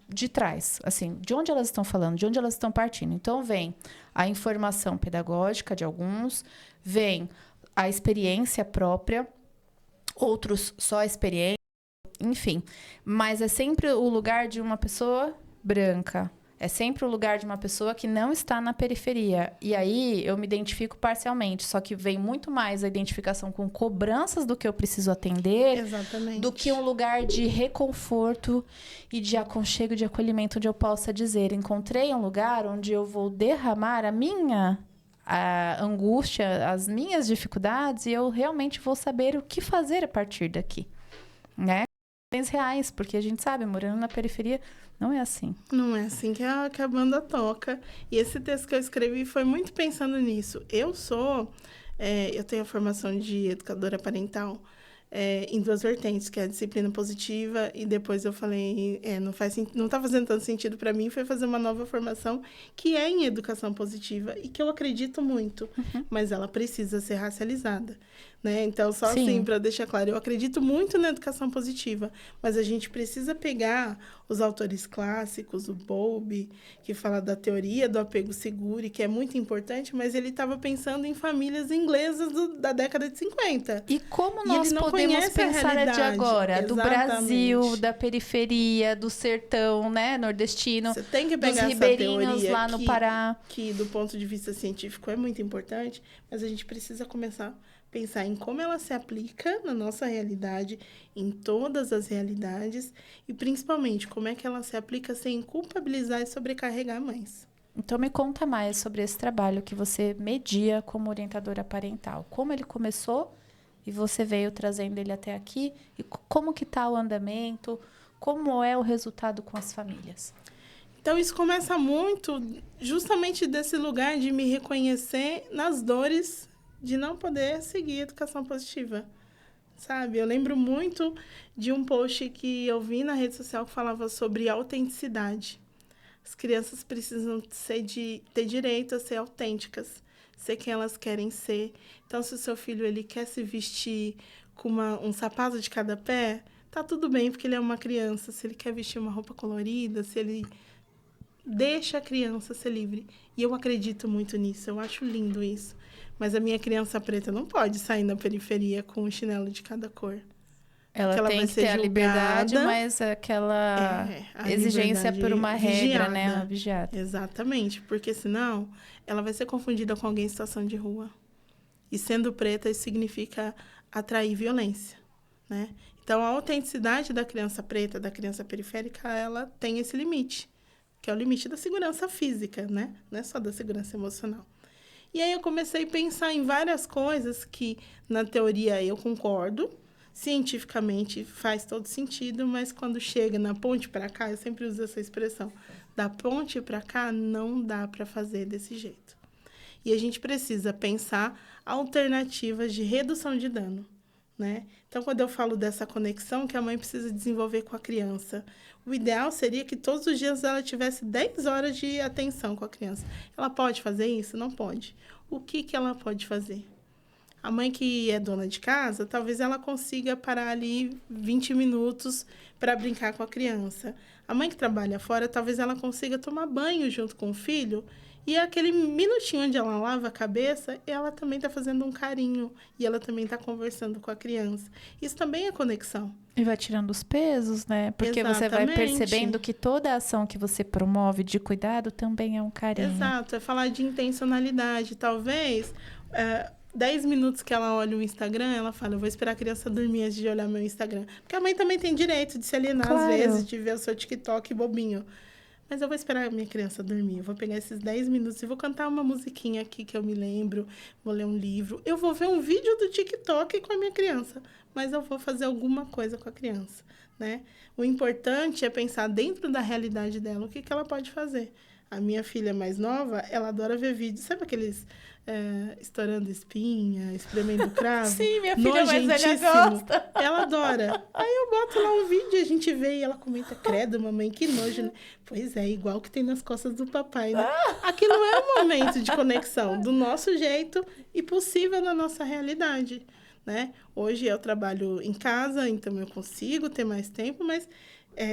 de trás, assim, de onde elas estão falando, de onde elas estão partindo. Então, vem a informação pedagógica de alguns, vem a experiência própria, outros só a experiência, enfim. Mas é sempre o lugar de uma pessoa branca. É sempre o lugar de uma pessoa que não está na periferia. E aí eu me identifico parcialmente, só que vem muito mais a identificação com cobranças do que eu preciso atender. Exatamente. Do que um lugar de reconforto e de aconchego, de acolhimento, onde eu possa dizer, encontrei um lugar onde eu vou derramar a angústia, as minhas dificuldades, e eu realmente vou saber o que fazer a partir daqui, né? Reais, porque a gente sabe, morando na periferia, não é assim. Não é assim que a banda toca. E esse texto que eu escrevi foi muito pensando nisso. Eu tenho a formação de educadora parental em 2 vertentes, que é a disciplina positiva, e depois eu falei, não tá fazendo tanto sentido para mim, foi fazer uma nova formação que é em educação positiva e que eu acredito muito, mas ela precisa ser racializada, né? Então, só Sim. assim, para deixar claro, eu acredito muito na educação positiva, mas a gente precisa pegar os autores clássicos, o Bowlby, que fala da teoria do apego seguro, e que é muito importante, mas ele estava pensando em famílias inglesas da década de 50. E como nós podemos pensar a de agora? Do Brasil, da periferia, do sertão, né, nordestino, Você tem que pegar dos ribeirinhos lá no Pará. Que, do ponto de vista científico, é muito importante, mas a gente precisa começar a pensar em como ela se aplica na nossa realidade, em todas as realidades, e principalmente como é que ela se aplica sem culpabilizar e sobrecarregar mães. Então, me conta mais sobre esse trabalho que você media como orientadora parental. Como ele começou e você veio trazendo ele até aqui, e como que está o andamento, como é o resultado com as famílias? Então, isso começa muito justamente desse lugar de me reconhecer nas dores de não poder seguir a educação positiva, sabe? Eu lembro muito de um post que eu vi na rede social que falava sobre autenticidade. As crianças precisam ter direito a ser autênticas, ser quem elas querem ser. Então, se o seu filho ele quer se vestir com um sapato de cada pé, tá tudo bem, porque ele é uma criança. Se ele quer vestir uma roupa colorida, se ele... Deixa a criança ser livre. E eu acredito muito nisso, eu acho lindo isso. Mas a minha criança preta não pode sair na periferia com um chinelo de cada cor. Ela tem que ter a liberdade, mas aquela exigência por uma regra, né? Vigiada. Exatamente, porque senão ela vai ser confundida com alguém em situação de rua. E sendo preta, isso significa atrair violência, né? Então, a autenticidade da criança preta, da criança periférica, ela tem esse limite, que é o limite da segurança física, né? Não é só da segurança emocional. E aí eu comecei a pensar em várias coisas que, na teoria, eu concordo, cientificamente faz todo sentido, mas quando chega na ponte para cá, eu sempre uso essa expressão, Da ponte para cá, não dá para fazer desse jeito. E a gente precisa pensar alternativas de redução de dano, né? Então, quando eu falo dessa conexão que a mãe precisa desenvolver com a criança, o ideal seria que todos os dias ela tivesse 10 horas de atenção com a criança. Ela pode fazer isso? Não pode. O que ela pode fazer? A mãe que é dona de casa, talvez ela consiga parar ali 20 minutos para brincar com a criança. A mãe que trabalha fora, talvez ela consiga tomar banho junto com o filho. E aquele minutinho onde ela lava a cabeça, ela também está fazendo um carinho. E ela também está conversando com a criança. Isso também é conexão. E vai tirando os pesos, né? Porque você vai percebendo que toda a ação que você promove de cuidado também é um carinho. Exato. É falar de intencionalidade. Talvez 10 minutos que ela olha o Instagram, ela fala, eu vou esperar a criança dormir antes de olhar meu Instagram. Porque a mãe também tem direito de se alienar, às vezes, de ver o seu TikTok bobinho. Mas eu vou esperar a minha criança dormir. Eu vou pegar esses 10 minutos e vou cantar uma musiquinha aqui que eu me lembro. Vou ler um livro. Eu vou ver um vídeo do TikTok com a minha criança. Mas eu vou fazer alguma coisa com a criança, né? O importante é pensar dentro da realidade dela o que ela pode fazer. A minha filha mais nova, ela adora ver vídeos. Sabe aqueles estourando espinha, espremendo cravo? Sim, minha filha mais velha gosta. Ela adora. Aí eu boto lá um vídeo, a gente vê e ela comenta, credo, mamãe, que nojo, né? Pois é, igual que tem nas costas do papai, né? Aquilo é um momento de conexão do nosso jeito e possível na nossa realidade, né? Hoje eu trabalho em casa, então eu consigo ter mais tempo, mas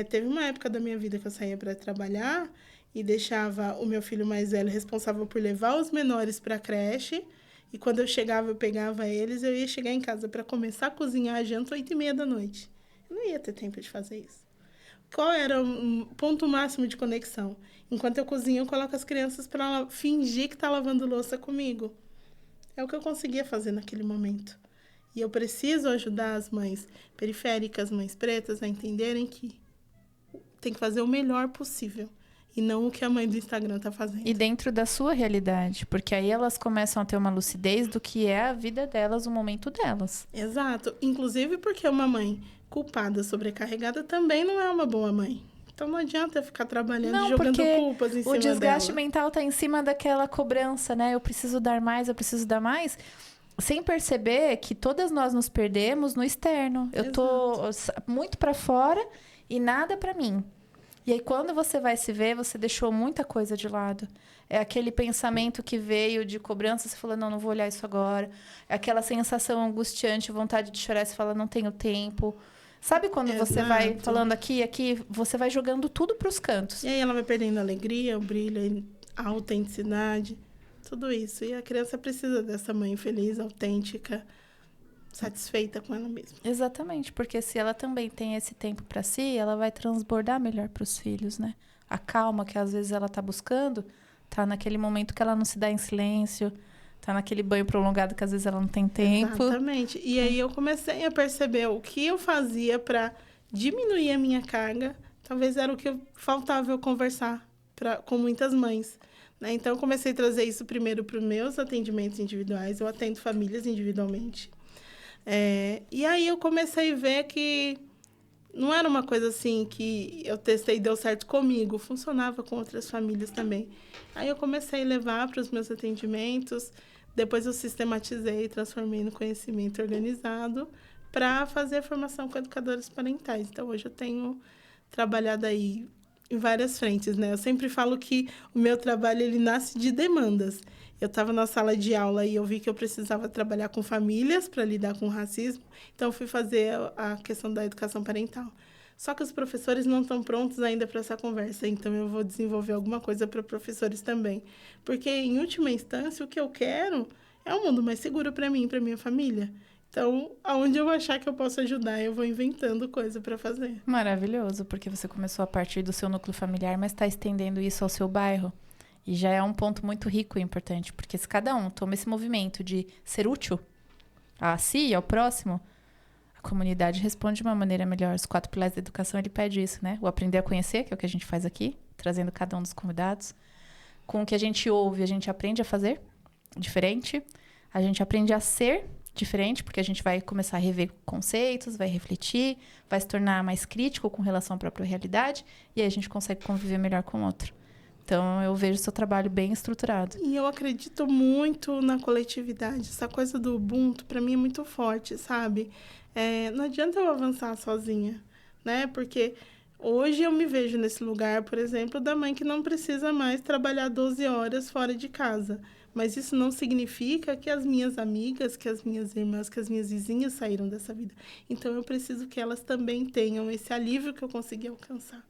teve uma época da minha vida que eu saía para trabalhar e deixava o meu filho mais velho responsável por levar os menores para a creche. E quando eu chegava, eu pegava eles, eu ia chegar em casa para começar a cozinhar a janta 8h30 da noite. Eu não ia ter tempo de fazer isso. Qual era o ponto máximo de conexão? Enquanto eu cozinho, eu coloco as crianças para fingir que está lavando louça comigo. É o que eu conseguia fazer naquele momento. E eu preciso ajudar as mães periféricas, mães pretas, a entenderem que tem que fazer o melhor possível. E não o que a mãe do Instagram está fazendo. E dentro da sua realidade. Porque aí elas começam a ter uma lucidez do que é a vida delas, o momento delas. Exato. Inclusive porque uma mãe culpada, sobrecarregada, também não é uma boa mãe. Então não adianta ficar trabalhando e jogando culpas em cima dela. O desgaste mental está em cima daquela cobrança, né? Eu preciso dar mais, eu preciso dar mais. Sem perceber que todas nós nos perdemos no externo. Eu tô muito para fora e nada para mim. E aí, quando você vai se ver, você deixou muita coisa de lado. É aquele pensamento que veio de cobrança, você falou, não vou olhar isso agora. É aquela sensação angustiante, vontade de chorar, você fala, não tenho tempo. Sabe quando você vai falando aqui, você vai jogando tudo para os cantos. E aí ela vai perdendo a alegria, o brilho, a autenticidade, tudo isso. E a criança precisa dessa mãe feliz, autêntica, satisfeita com ela mesma. Exatamente, porque se ela também tem esse tempo para si, ela vai transbordar melhor para os filhos, né? A calma que às vezes ela tá buscando, tá naquele momento que ela não se dá em silêncio, tá naquele banho prolongado que às vezes ela não tem tempo. Exatamente. E aí eu comecei a perceber o que eu fazia para diminuir a minha carga. Talvez era o que faltava eu conversar com muitas mães. Né? Então eu comecei a trazer isso primeiro para os meus atendimentos individuais. Eu atendo famílias individualmente. E aí eu comecei a ver que não era uma coisa assim que eu testei e deu certo comigo, funcionava com outras famílias também. Aí eu comecei a levar para os meus atendimentos, depois eu sistematizei e transformei no conhecimento organizado para fazer a formação com educadores parentais. Então, hoje eu tenho trabalhado aí em várias frentes, né? Eu sempre falo que o meu trabalho, ele nasce de demandas. Eu estava na sala de aula e eu vi que eu precisava trabalhar com famílias para lidar com o racismo. Então, eu fui fazer a questão da educação parental. Só que os professores não estão prontos ainda para essa conversa. Então, eu vou desenvolver alguma coisa para professores também. Porque, em última instância, o que eu quero é um mundo mais seguro para mim e para minha família. Então, aonde eu achar que eu posso ajudar, eu vou inventando coisa para fazer. Maravilhoso, porque você começou a partir do seu núcleo familiar, mas está estendendo isso ao seu bairro. E já é um ponto muito rico e importante, porque se cada um toma esse movimento de ser útil a si e ao próximo, a comunidade responde de uma maneira melhor. Os 4 pilares da educação, ele pede isso, né? O aprender a conhecer, que é o que a gente faz aqui, trazendo cada um dos convidados. Com o que a gente ouve, a gente aprende a fazer diferente. A gente aprende a ser diferente, porque a gente vai começar a rever conceitos, vai refletir, vai se tornar mais crítico com relação à própria realidade, e aí a gente consegue conviver melhor com o outro. Então, eu vejo o seu trabalho bem estruturado. E eu acredito muito na coletividade. Essa coisa do Ubuntu, para mim, é muito forte, sabe? Não adianta eu avançar sozinha, né? Porque hoje eu me vejo nesse lugar, por exemplo, da mãe que não precisa mais trabalhar 12 horas fora de casa. Mas isso não significa que as minhas amigas, que as minhas irmãs, que as minhas vizinhas saíram dessa vida. Então, eu preciso que elas também tenham esse alívio que eu consegui alcançar,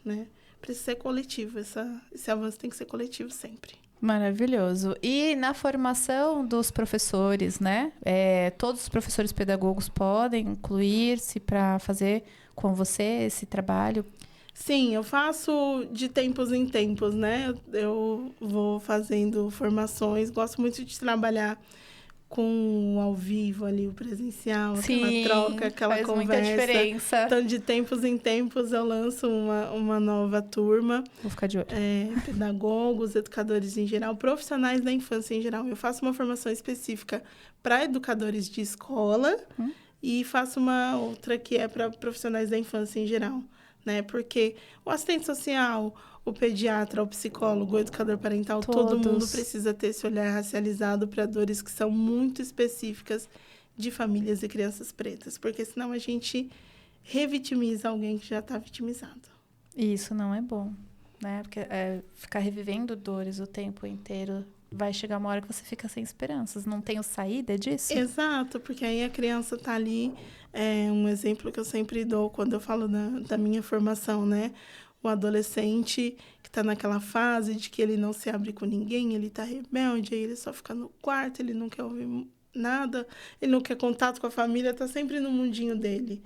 né? Precisa ser coletivo, esse avanço tem que ser coletivo sempre. Maravilhoso. E na formação dos professores, né? Todos os professores pedagogos podem incluir-se para fazer com você esse trabalho? Sim, eu faço de tempos em tempos, né? Eu vou fazendo formações, gosto muito de trabalhar com o ao vivo ali, o presencial, Sim, aquela troca, aquela faz conversa. muita diferença. Então, de tempos em tempos, eu lanço uma nova turma. Vou ficar de olho. Pedagogos, educadores em geral, profissionais da infância em geral. Eu faço uma formação específica para educadores de escola e faço uma outra que é para profissionais da infância em geral, né? Porque o assistente social, o pediatra, o psicólogo, o educador parental, todo mundo precisa ter esse olhar racializado para dores que são muito específicas de famílias e crianças pretas, porque senão a gente revitimiza alguém que já está vitimizado. E isso não é bom, né? Porque ficar revivendo dores o tempo inteiro, vai chegar uma hora que você fica sem esperanças. Não tem saída disso? Exato, porque aí a criança está ali. Um exemplo que eu sempre dou quando eu falo da minha formação, né? O adolescente que está naquela fase de que ele não se abre com ninguém, ele está rebelde, aí ele só fica no quarto, ele não quer ouvir nada, ele não quer contato com a família, está sempre no mundinho dele.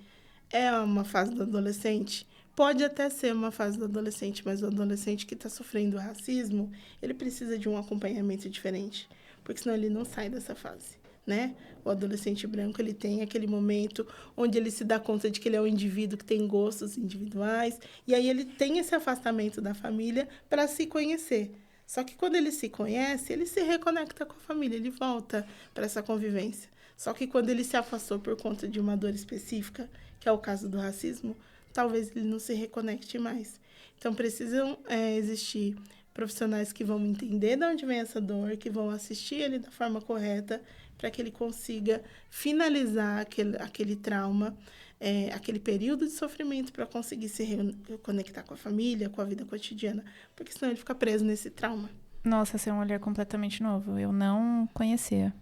É uma fase do adolescente? Pode até ser uma fase do adolescente, mas o adolescente que está sofrendo racismo, ele precisa de um acompanhamento diferente, porque senão ele não sai dessa fase, né? O adolescente branco, ele tem aquele momento onde ele se dá conta de que ele é um indivíduo que tem gostos individuais, e aí ele tem esse afastamento da família para se conhecer. Só que quando ele se conhece, ele se reconecta com a família, ele volta para essa convivência. Só que quando ele se afastou por conta de uma dor específica, que é o caso do racismo, talvez ele não se reconecte mais. Então, precisam existir profissionais que vão entender de onde vem essa dor, que vão assistir ele da forma correta, para que ele consiga finalizar aquele trauma, aquele período de sofrimento, para conseguir se reconectar com a família, com a vida cotidiana, porque senão ele fica preso nesse trauma. Nossa, esse é um olhar completamente novo. Eu não conhecia.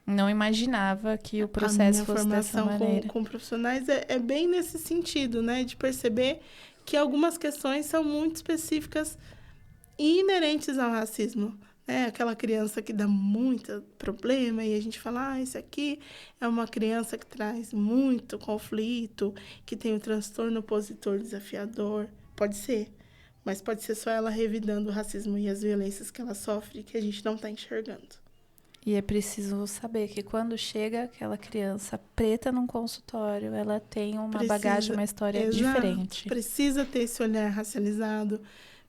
Não imaginava que o processo fosse dessa maneira. A minha formação com profissionais é bem nesse sentido, né? De perceber que algumas questões são muito específicas e inerentes ao racismo. Né? Aquela criança que dá muito problema e a gente fala, isso aqui é uma criança que traz muito conflito, que tem o transtorno opositor desafiador. Pode ser, mas pode ser só ela revidando o racismo e as violências que ela sofre que a gente não está enxergando. E é preciso saber que quando chega aquela criança preta num consultório, ela tem uma bagagem, uma história diferente. Precisa ter esse olhar racializado,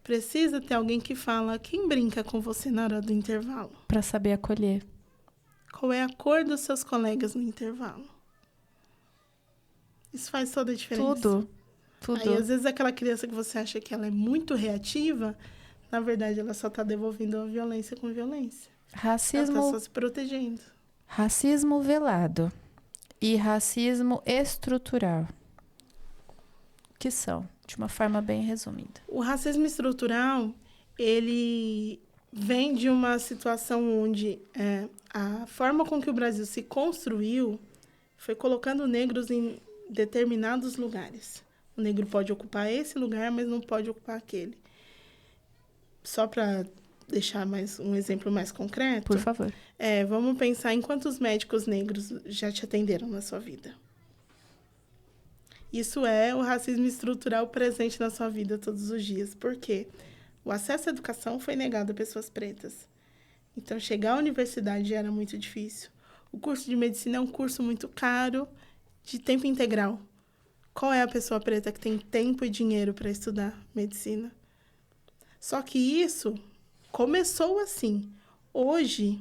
precisa ter alguém que fala quem brinca com você na hora do intervalo. Para saber acolher. Qual é a cor dos seus colegas no intervalo? Isso faz toda a diferença. Tudo. Aí, às vezes, aquela criança que você acha que ela é muito reativa, na verdade, ela só está devolvendo a violência com violência. Racismo, ela está só se protegendo. Racismo velado e racismo estrutural. Que são, de uma forma bem resumida. O racismo estrutural, ele vem de uma situação onde a forma com que o Brasil se construiu foi colocando negros em determinados lugares. O negro pode ocupar esse lugar, mas não pode ocupar aquele. Só para deixar mais um exemplo mais concreto. Por favor. Vamos pensar em quantos médicos negros já te atenderam na sua vida. Isso é o racismo estrutural presente na sua vida todos os dias. Por quê? O acesso à educação foi negado a pessoas pretas. Então, chegar à universidade já era muito difícil. O curso de medicina é um curso muito caro, de tempo integral. Qual é a pessoa preta que tem tempo e dinheiro para estudar medicina? Só que isso começou assim. Hoje,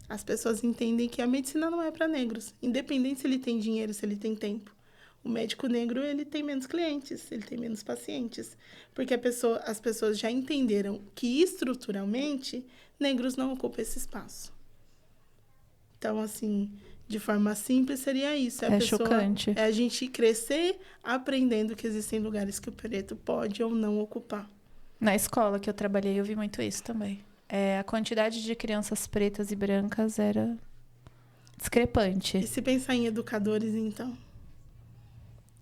As pessoas entendem que a medicina não é para negros, independente se ele tem dinheiro, se ele tem tempo. O médico negro, ele tem menos clientes, ele tem menos pacientes, porque as pessoas já entenderam que estruturalmente negros não ocupam esse espaço. Então, assim, de forma simples seria isso. É chocante. É a gente crescer aprendendo que existem lugares que o preto pode ou não ocupar. Na escola que eu trabalhei, eu vi muito isso também. A quantidade de crianças pretas e brancas era discrepante. E se pensar em educadores, então?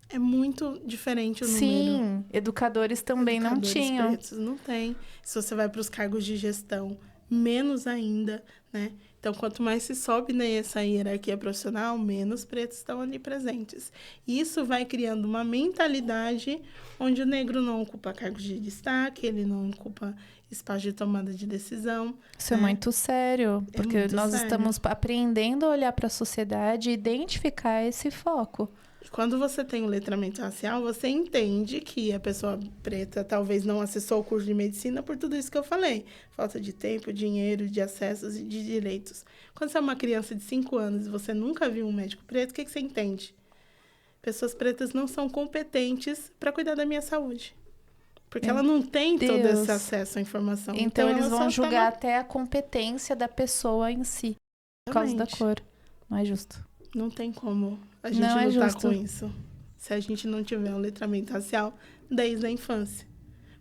É muito diferente o número. Sim, educadores também não tinham. Pretos não tem. Se você vai para os cargos de gestão, menos ainda, né? Então, quanto mais se sobe nessa hierarquia profissional, menos pretos estão ali presentes. E isso vai criando uma mentalidade onde o negro não ocupa cargos de destaque, ele não ocupa espaço de tomada de decisão. Isso é muito sério, porque nós estamos aprendendo a olhar para a sociedade e identificar esse foco. Quando você tem um letramento racial, você entende que a pessoa preta talvez não acessou o curso de medicina por tudo isso que eu falei. Falta de tempo, dinheiro, de acessos e de direitos. Quando você é uma criança de 5 anos e você nunca viu um médico preto, o que você entende? Pessoas pretas não são competentes para cuidar da minha saúde. Porque ela não tem todo esse acesso à informação. Então eles vão julgar até a competência da pessoa em si, por causa da cor. Não é justo. Não tem como a gente lutar com isso se a gente não tiver um letramento racial desde a infância.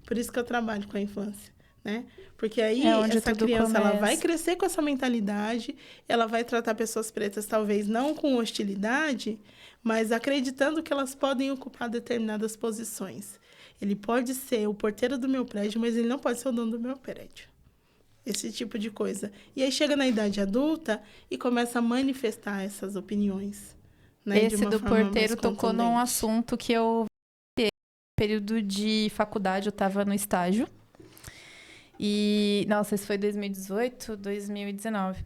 Por isso que eu trabalho com a infância, né? Porque aí essa criança ela vai crescer com essa mentalidade, ela vai tratar pessoas pretas talvez não com hostilidade, mas acreditando que elas podem ocupar determinadas posições. Ele pode ser o porteiro do meu prédio, mas ele não pode ser o dono do meu prédio. Esse tipo de coisa. E aí chega na idade adulta e começa a manifestar essas opiniões. Né, esse do porteiro tocou num assunto que eu... No período de faculdade, eu estava no estágio. E, nossa, isso foi 2018, 2019.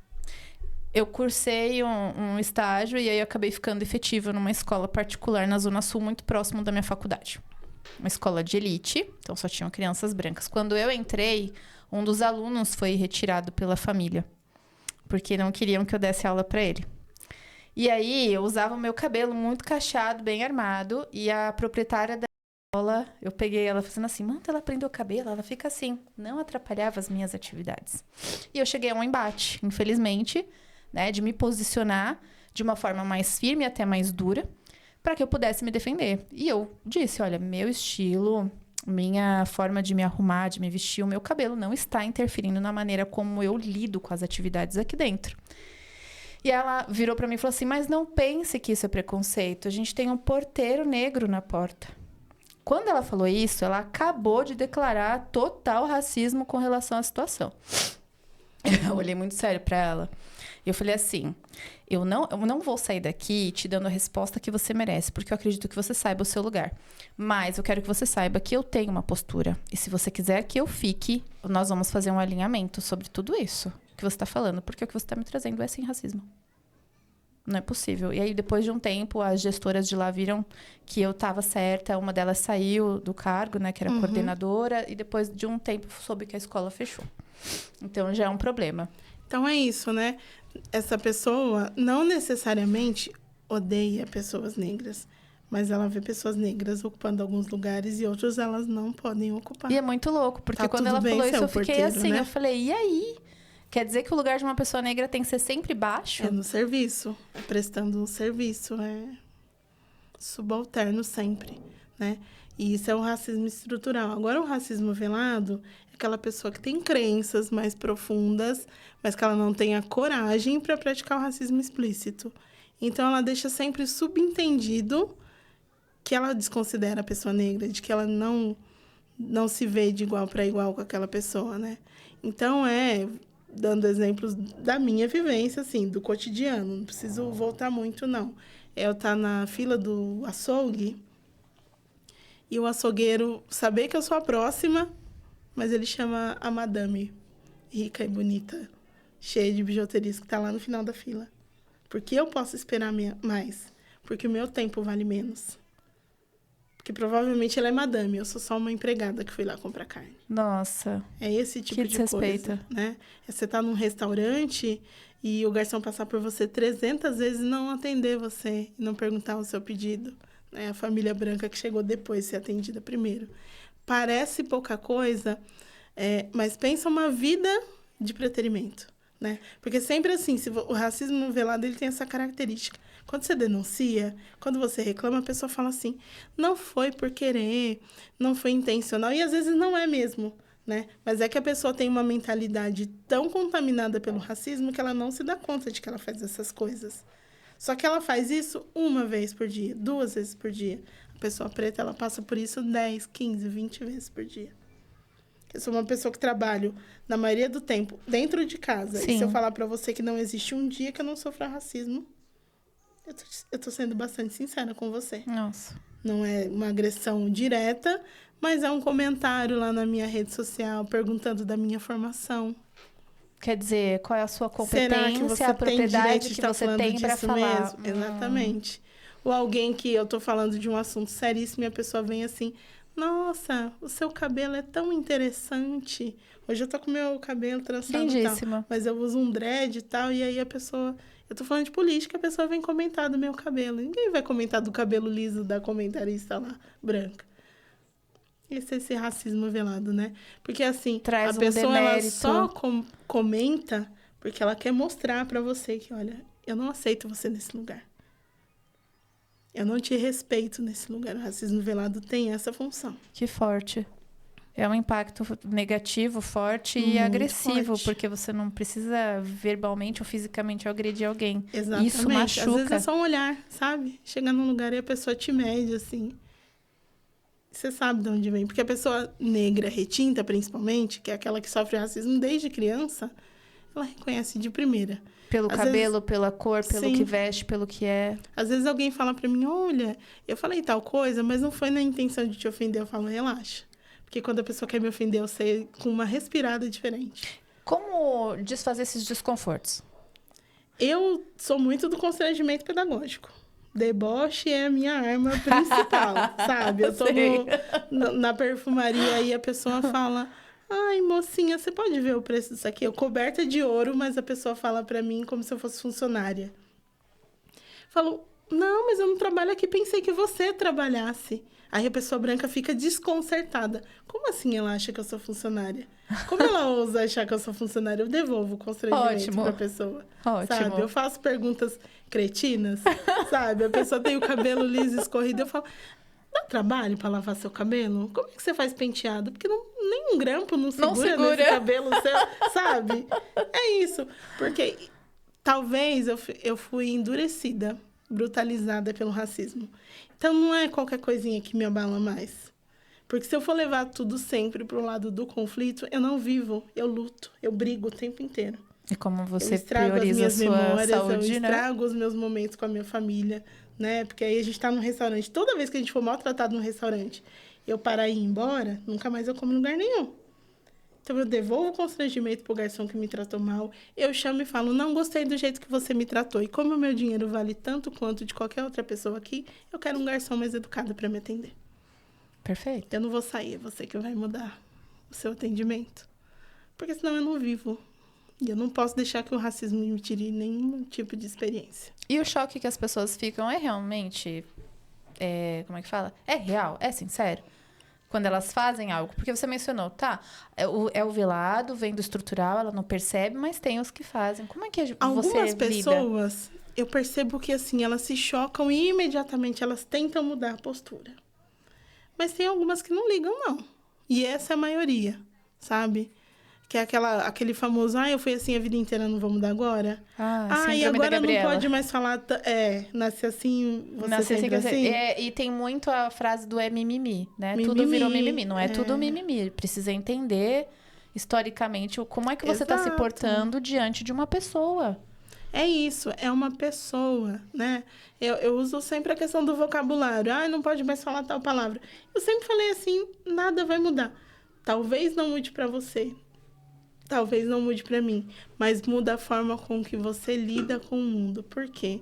Eu cursei um estágio e aí eu acabei ficando efetiva numa escola particular na Zona Sul, muito próximo da minha faculdade. Uma escola de elite, então só tinham crianças brancas. Quando eu entrei, um dos alunos foi retirado pela família, porque não queriam que eu desse aula para ele. E aí, eu usava o meu cabelo muito cacheado, bem armado, e a proprietária da escola, eu peguei ela fazendo assim, manda ela prender o cabelo, ela fica assim. Não atrapalhava as minhas atividades. E eu cheguei a um embate, infelizmente, né, de me posicionar de uma forma mais firme, até mais dura, para que eu pudesse me defender. E eu disse, olha, meu estilo, minha forma de me arrumar, de me vestir, o meu cabelo não está interferindo na maneira como eu lido com as atividades aqui dentro. E ela virou para mim e falou assim, mas não pense que isso é preconceito, a gente tem um porteiro negro na porta. Quando ela falou isso, ela acabou de declarar total racismo com relação à situação. Eu olhei muito sério para ela. E eu falei assim, eu não vou sair daqui te dando a resposta que você merece, porque eu acredito que você saiba o seu lugar. Mas eu quero que você saiba que eu tenho uma postura. E se você quiser que eu fique, nós vamos fazer um alinhamento sobre tudo isso que você está falando, porque o que você está me trazendo é sim racismo. Não é possível. E aí, depois de um tempo, as gestoras de lá viram que eu estava certa. Uma delas saiu do cargo, né, que era coordenadora, e depois de um tempo soube que a escola fechou. Então, já é um problema. Então, é isso, né? Essa pessoa não necessariamente odeia pessoas negras, mas ela vê pessoas negras ocupando alguns lugares e outros elas não podem ocupar. E é muito louco, porque quando ela falou isso, eu fiquei assim, né? Eu falei, e aí? Quer dizer que o lugar de uma pessoa negra tem que ser sempre baixo? É no serviço, é prestando um serviço, é subalterno sempre, né? E isso é um racismo estrutural. Agora, o racismo velado é aquela pessoa que tem crenças mais profundas, mas que ela não tem a coragem para praticar o racismo explícito. Então, ela deixa sempre subentendido que ela desconsidera a pessoa negra, de que ela não se vê de igual para igual com aquela pessoa, né? Então, dando exemplos da minha vivência, assim, do cotidiano. Não preciso voltar muito, não. Eu estar na fila do açougue e o açougueiro saber que eu sou a próxima, mas ele chama a madame, rica e bonita, cheia de bijuterias, que está lá no final da fila. Porque eu posso esperar mais, porque o meu tempo vale menos. Porque provavelmente ela é madame, eu sou só uma empregada que fui lá comprar carne. Nossa. É esse tipo de coisa, né? Você tá num restaurante e o garçom passar por você 300 vezes e não atender você, e não perguntar o seu pedido, né? A família branca que chegou depois ser atendida primeiro. Parece pouca coisa, mas pensa uma vida de preterimento, né? Porque sempre assim, o racismo velado, ele tem essa característica. Quando você denuncia, quando você reclama, a pessoa fala assim, não foi por querer, não foi intencional, e às vezes não é mesmo, né? Mas é que a pessoa tem uma mentalidade tão contaminada pelo racismo que ela não se dá conta de que ela faz essas coisas. Só que ela faz isso 1 vez por dia, 2 vezes por dia. A pessoa preta, ela passa por isso 10, 15, 20 vezes por dia. Eu sou uma pessoa que trabalho, na maioria do tempo, dentro de casa. Sim. E se eu falar pra você que não existe um dia que eu não sofra racismo, eu tô sendo bastante sincera com você. Nossa. Não é uma agressão direta, mas é um comentário lá na minha rede social, perguntando da minha formação. Quer dizer, qual é a sua Será que competência, você a tem propriedade direito de que estar você falando tem para disso falar. mesmo? Exatamente. Ou alguém que eu tô falando de um assunto seríssimo e a pessoa vem assim, nossa, o seu cabelo é tão interessante. Hoje eu tô com meu cabelo trançado e tal, mas eu uso um dread e tal, e aí a pessoa... Eu tô falando de política, a pessoa vem comentar do meu cabelo. Ninguém vai comentar do cabelo liso da comentarista lá, branca. Esse racismo velado, né? Porque, assim, Traz a pessoa ela demérito. só comenta porque ela quer mostrar pra você que, olha, eu não aceito você nesse lugar. Eu não te respeito nesse lugar. O racismo velado tem essa função. Que forte. É um impacto negativo, forte e Muito agressivo, forte. porque você não precisa verbalmente ou fisicamente agredir alguém. Exatamente. Isso machuca. Às vezes é só um olhar, sabe? Chegar num lugar e a pessoa te mede, assim. Você sabe de onde vem. Porque a pessoa negra, retinta, principalmente, que é aquela que sofre racismo desde criança, ela reconhece de primeira. Pelo Às cabelo, vezes, pela cor, pelo sim. que veste, pelo que é. Às vezes alguém fala pra mim, olha, eu falei tal coisa, mas não foi na intenção de te ofender. Eu falo, relaxa. Porque quando a pessoa quer me ofender, eu sei com uma respirada diferente. Como desfazer esses desconfortos? Eu sou muito do constrangimento pedagógico. Deboche é a minha arma principal, sabe? Eu tô na perfumaria e a pessoa fala, ai, mocinha, você pode ver o preço disso aqui? Eu coberta de ouro, mas a pessoa fala pra mim como se eu fosse funcionária. Falo, não, mas eu não trabalho aqui, pensei que você trabalhasse. Aí a pessoa branca fica desconcertada. Como assim ela acha que eu sou funcionária? Como ela ousa achar que eu sou funcionária? Eu devolvo o constrangimento pra pessoa. Ótimo. Sabe? Eu faço perguntas cretinas, sabe? A pessoa tem o cabelo liso, escorrido. Eu falo, dá trabalho pra lavar seu cabelo? Como é que você faz penteado? Porque nem um grampo não segura nesse cabelo seu, sabe? É isso. Porque talvez eu fui endurecida, brutalizada pelo racismo. Então, não é qualquer coisinha que me abala mais. Porque se eu for levar tudo sempre para o lado do conflito, eu não vivo, eu luto, eu brigo o tempo inteiro. E como você eu estrago prioriza as minhas a sua memórias, saúde, eu estrago os meus momentos com a minha família, né? Porque aí a gente está num restaurante. Toda vez que a gente for maltratado num restaurante, eu parar e ir embora, nunca mais eu como em lugar nenhum. Então, eu devolvo o constrangimento pro garçom que me tratou mal. Eu chamo e falo, não gostei do jeito que você me tratou. E como o meu dinheiro vale tanto quanto de qualquer outra pessoa aqui, eu quero um garçom mais educado para me atender. Perfeito. Eu não vou sair, é você que vai mudar o seu atendimento. Porque senão eu não vivo. E eu não posso deixar que o racismo me tire nenhum tipo de experiência. E o choque que as pessoas ficam é realmente... como é que fala? É real? É sincero? Quando elas fazem algo. Porque você mencionou, tá? É o velado, vem do estrutural, ela não percebe, mas tem os que fazem. Como é que você Algumas lida? pessoas, eu percebo que assim, elas se chocam e imediatamente elas tentam mudar a postura. Mas tem algumas que não ligam, não. E essa é a maioria, sabe? Que é aquele famoso, eu fui assim a vida inteira, não vou mudar agora. E agora não pode mais falar, nasce assim, você nasce sempre assim. E tem muito a frase do mimimi, né? Mimimi, tudo virou mimimi, não é tudo mimimi. Precisa entender, historicamente, como é que você está se portando diante de uma pessoa. É isso, é uma pessoa, né? Eu uso sempre a questão do vocabulário. Não pode mais falar tal palavra. Eu sempre falei assim, nada vai mudar. Talvez não mude para você. Talvez não mude para mim. Mas muda a forma com que você lida com o mundo. Por quê?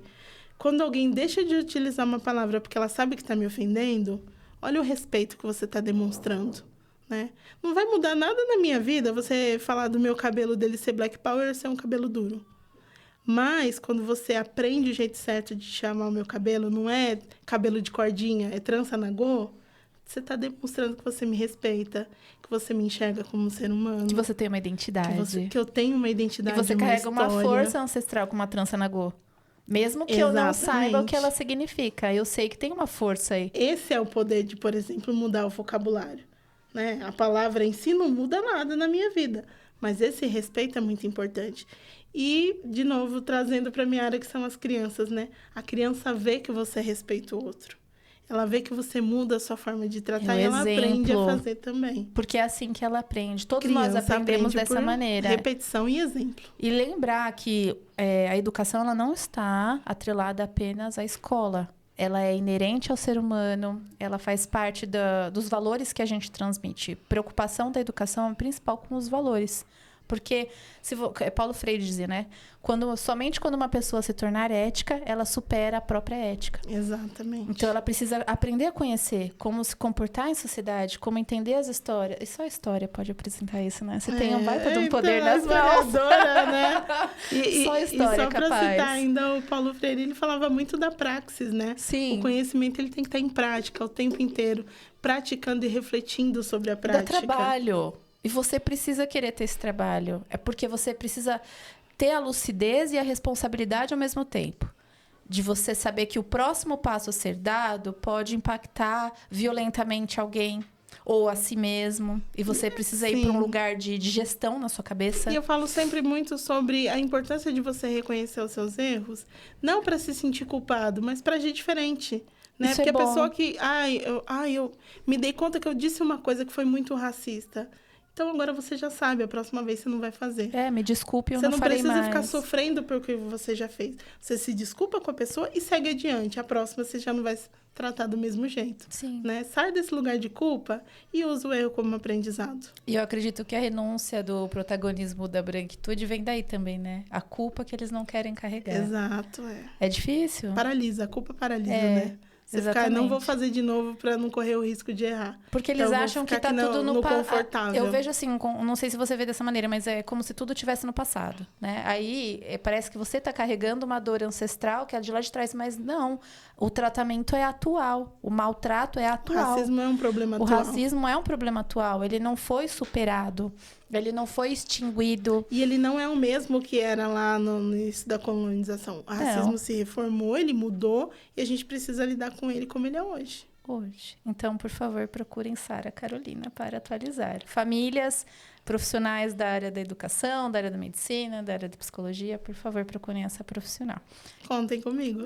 Quando alguém deixa de utilizar uma palavra porque ela sabe que está me ofendendo, olha o respeito que você está demonstrando, né? Não vai mudar nada na minha vida você falar do meu cabelo dele ser black power ou ser um cabelo duro. Mas, quando você aprende o jeito certo de chamar o meu cabelo, não é cabelo de cordinha, é trança nagô, você está demonstrando que você me respeita, que você me enxerga como um ser humano. Que você tem uma identidade. Que eu tenho uma identidade, e você uma carrega história. uma força ancestral com uma trança nagô. Mesmo que eu não saiba o que ela significa. Eu sei que tem uma força aí. Esse é o poder de, por exemplo, mudar o vocabulário. Né? A palavra em si não muda nada na minha vida. Mas esse respeito é muito importante. E, de novo, trazendo para a minha área, que são as crianças, né? A criança vê que você respeita o outro. Ela vê que você muda a sua forma de tratar e ela aprende a fazer também. Porque é assim que ela aprende. Todos nós aprendemos dessa maneira. Repetição e exemplo. E lembrar que a educação ela não está atrelada apenas à escola. Ela é inerente ao ser humano, ela faz parte dos valores que a gente transmite. Preocupação da educação é principal com os valores. Porque, Paulo Freire dizia, né? Somente quando uma pessoa se tornar ética, ela supera a própria ética. Exatamente. Então, ela precisa aprender a conhecer como se comportar em sociedade, como entender as histórias. E só a história pode apresentar isso, né? Você tem um baita de um poder nas mãos. Né? Só a história é capaz. E só para citar ainda, o Paulo Freire, ele falava muito da praxis, né? Sim. O conhecimento, ele tem que estar em prática o tempo inteiro, praticando e refletindo sobre a prática. Dá trabalho. E você precisa querer ter esse trabalho. É porque você precisa ter a lucidez e a responsabilidade ao mesmo tempo. De você saber que o próximo passo a ser dado pode impactar violentamente alguém ou a si mesmo. E você precisa ir para um lugar de gestão na sua cabeça. E eu falo sempre muito sobre a importância de você reconhecer os seus erros. Não para se sentir culpado, mas para agir diferente. Né? Porque a pessoa que... eu me dei conta que eu disse uma coisa que foi muito racista. Então, agora você já sabe, a próxima vez você não vai fazer. Me desculpe, eu não farei mais. Você não precisa ficar sofrendo pelo que você já fez. Você se desculpa com a pessoa e segue adiante. A próxima você já não vai se tratar do mesmo jeito. Sim. Né? Sai desse lugar de culpa e usa o erro como aprendizado. E eu acredito que a renúncia do protagonismo da branquitude vem daí também, né? A culpa que eles não querem carregar. Exato, É difícil? Paralisa, a culpa paralisa, né? Você ficar, não vou fazer de novo para não correr o risco de errar. Porque eles acham que tá tudo no confortável. Eu vejo assim, não sei se você vê dessa maneira, mas é como se tudo tivesse no passado, né? Aí parece que você tá carregando uma dor ancestral que é de lá de trás, mas não. O tratamento é atual, o maltrato é atual. O racismo é um problema atual. O racismo é um problema atual, ele não foi superado. Ele não foi extinguido. E ele não é o mesmo que era lá no início da colonização. O racismo se reformou, ele mudou e a gente precisa lidar com ele como ele é hoje. Então, por favor, procurem Sara Carolina para atualizar. Famílias, profissionais da área da educação, da área da medicina, da área da psicologia, por favor, procurem essa profissional. Contem comigo.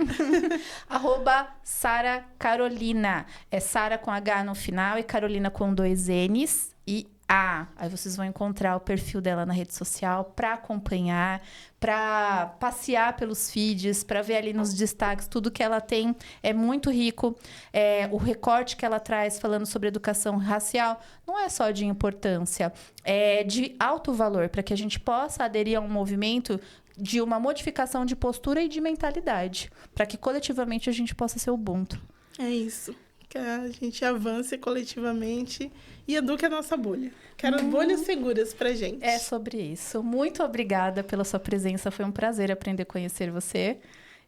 @Sara Carolina. É Sara com H no final e Carolina com 2 N's e aí vocês vão encontrar o perfil dela na rede social para acompanhar, para passear pelos feeds, para ver ali nos destaques tudo que ela tem. É muito rico. O recorte que ela traz falando sobre educação racial não é só de importância, é de alto valor, para que a gente possa aderir a um movimento de uma modificação de postura e de mentalidade, para que coletivamente a gente possa ser Ubuntu. É isso. Que a gente avance coletivamente e eduque a nossa bolha. Quero bolhas seguras pra gente. É sobre isso. Muito obrigada pela sua presença. Foi um prazer aprender a conhecer você.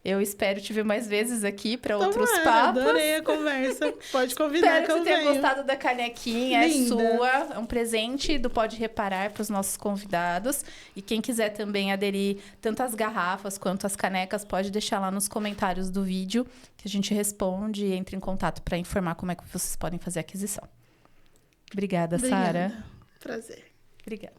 Eu espero te ver mais vezes aqui para outros papos. Adorei a conversa. Pode convidar que eu venho. Espero que você tenha gostado da canequinha. Linda. É sua. É um presente do Pode Reparar para os nossos convidados. E quem quiser também aderir tanto às garrafas quanto às canecas, pode deixar lá nos comentários do vídeo que a gente responde e entra em contato para informar como é que vocês podem fazer a aquisição. Obrigada, Sara. Prazer. Obrigada.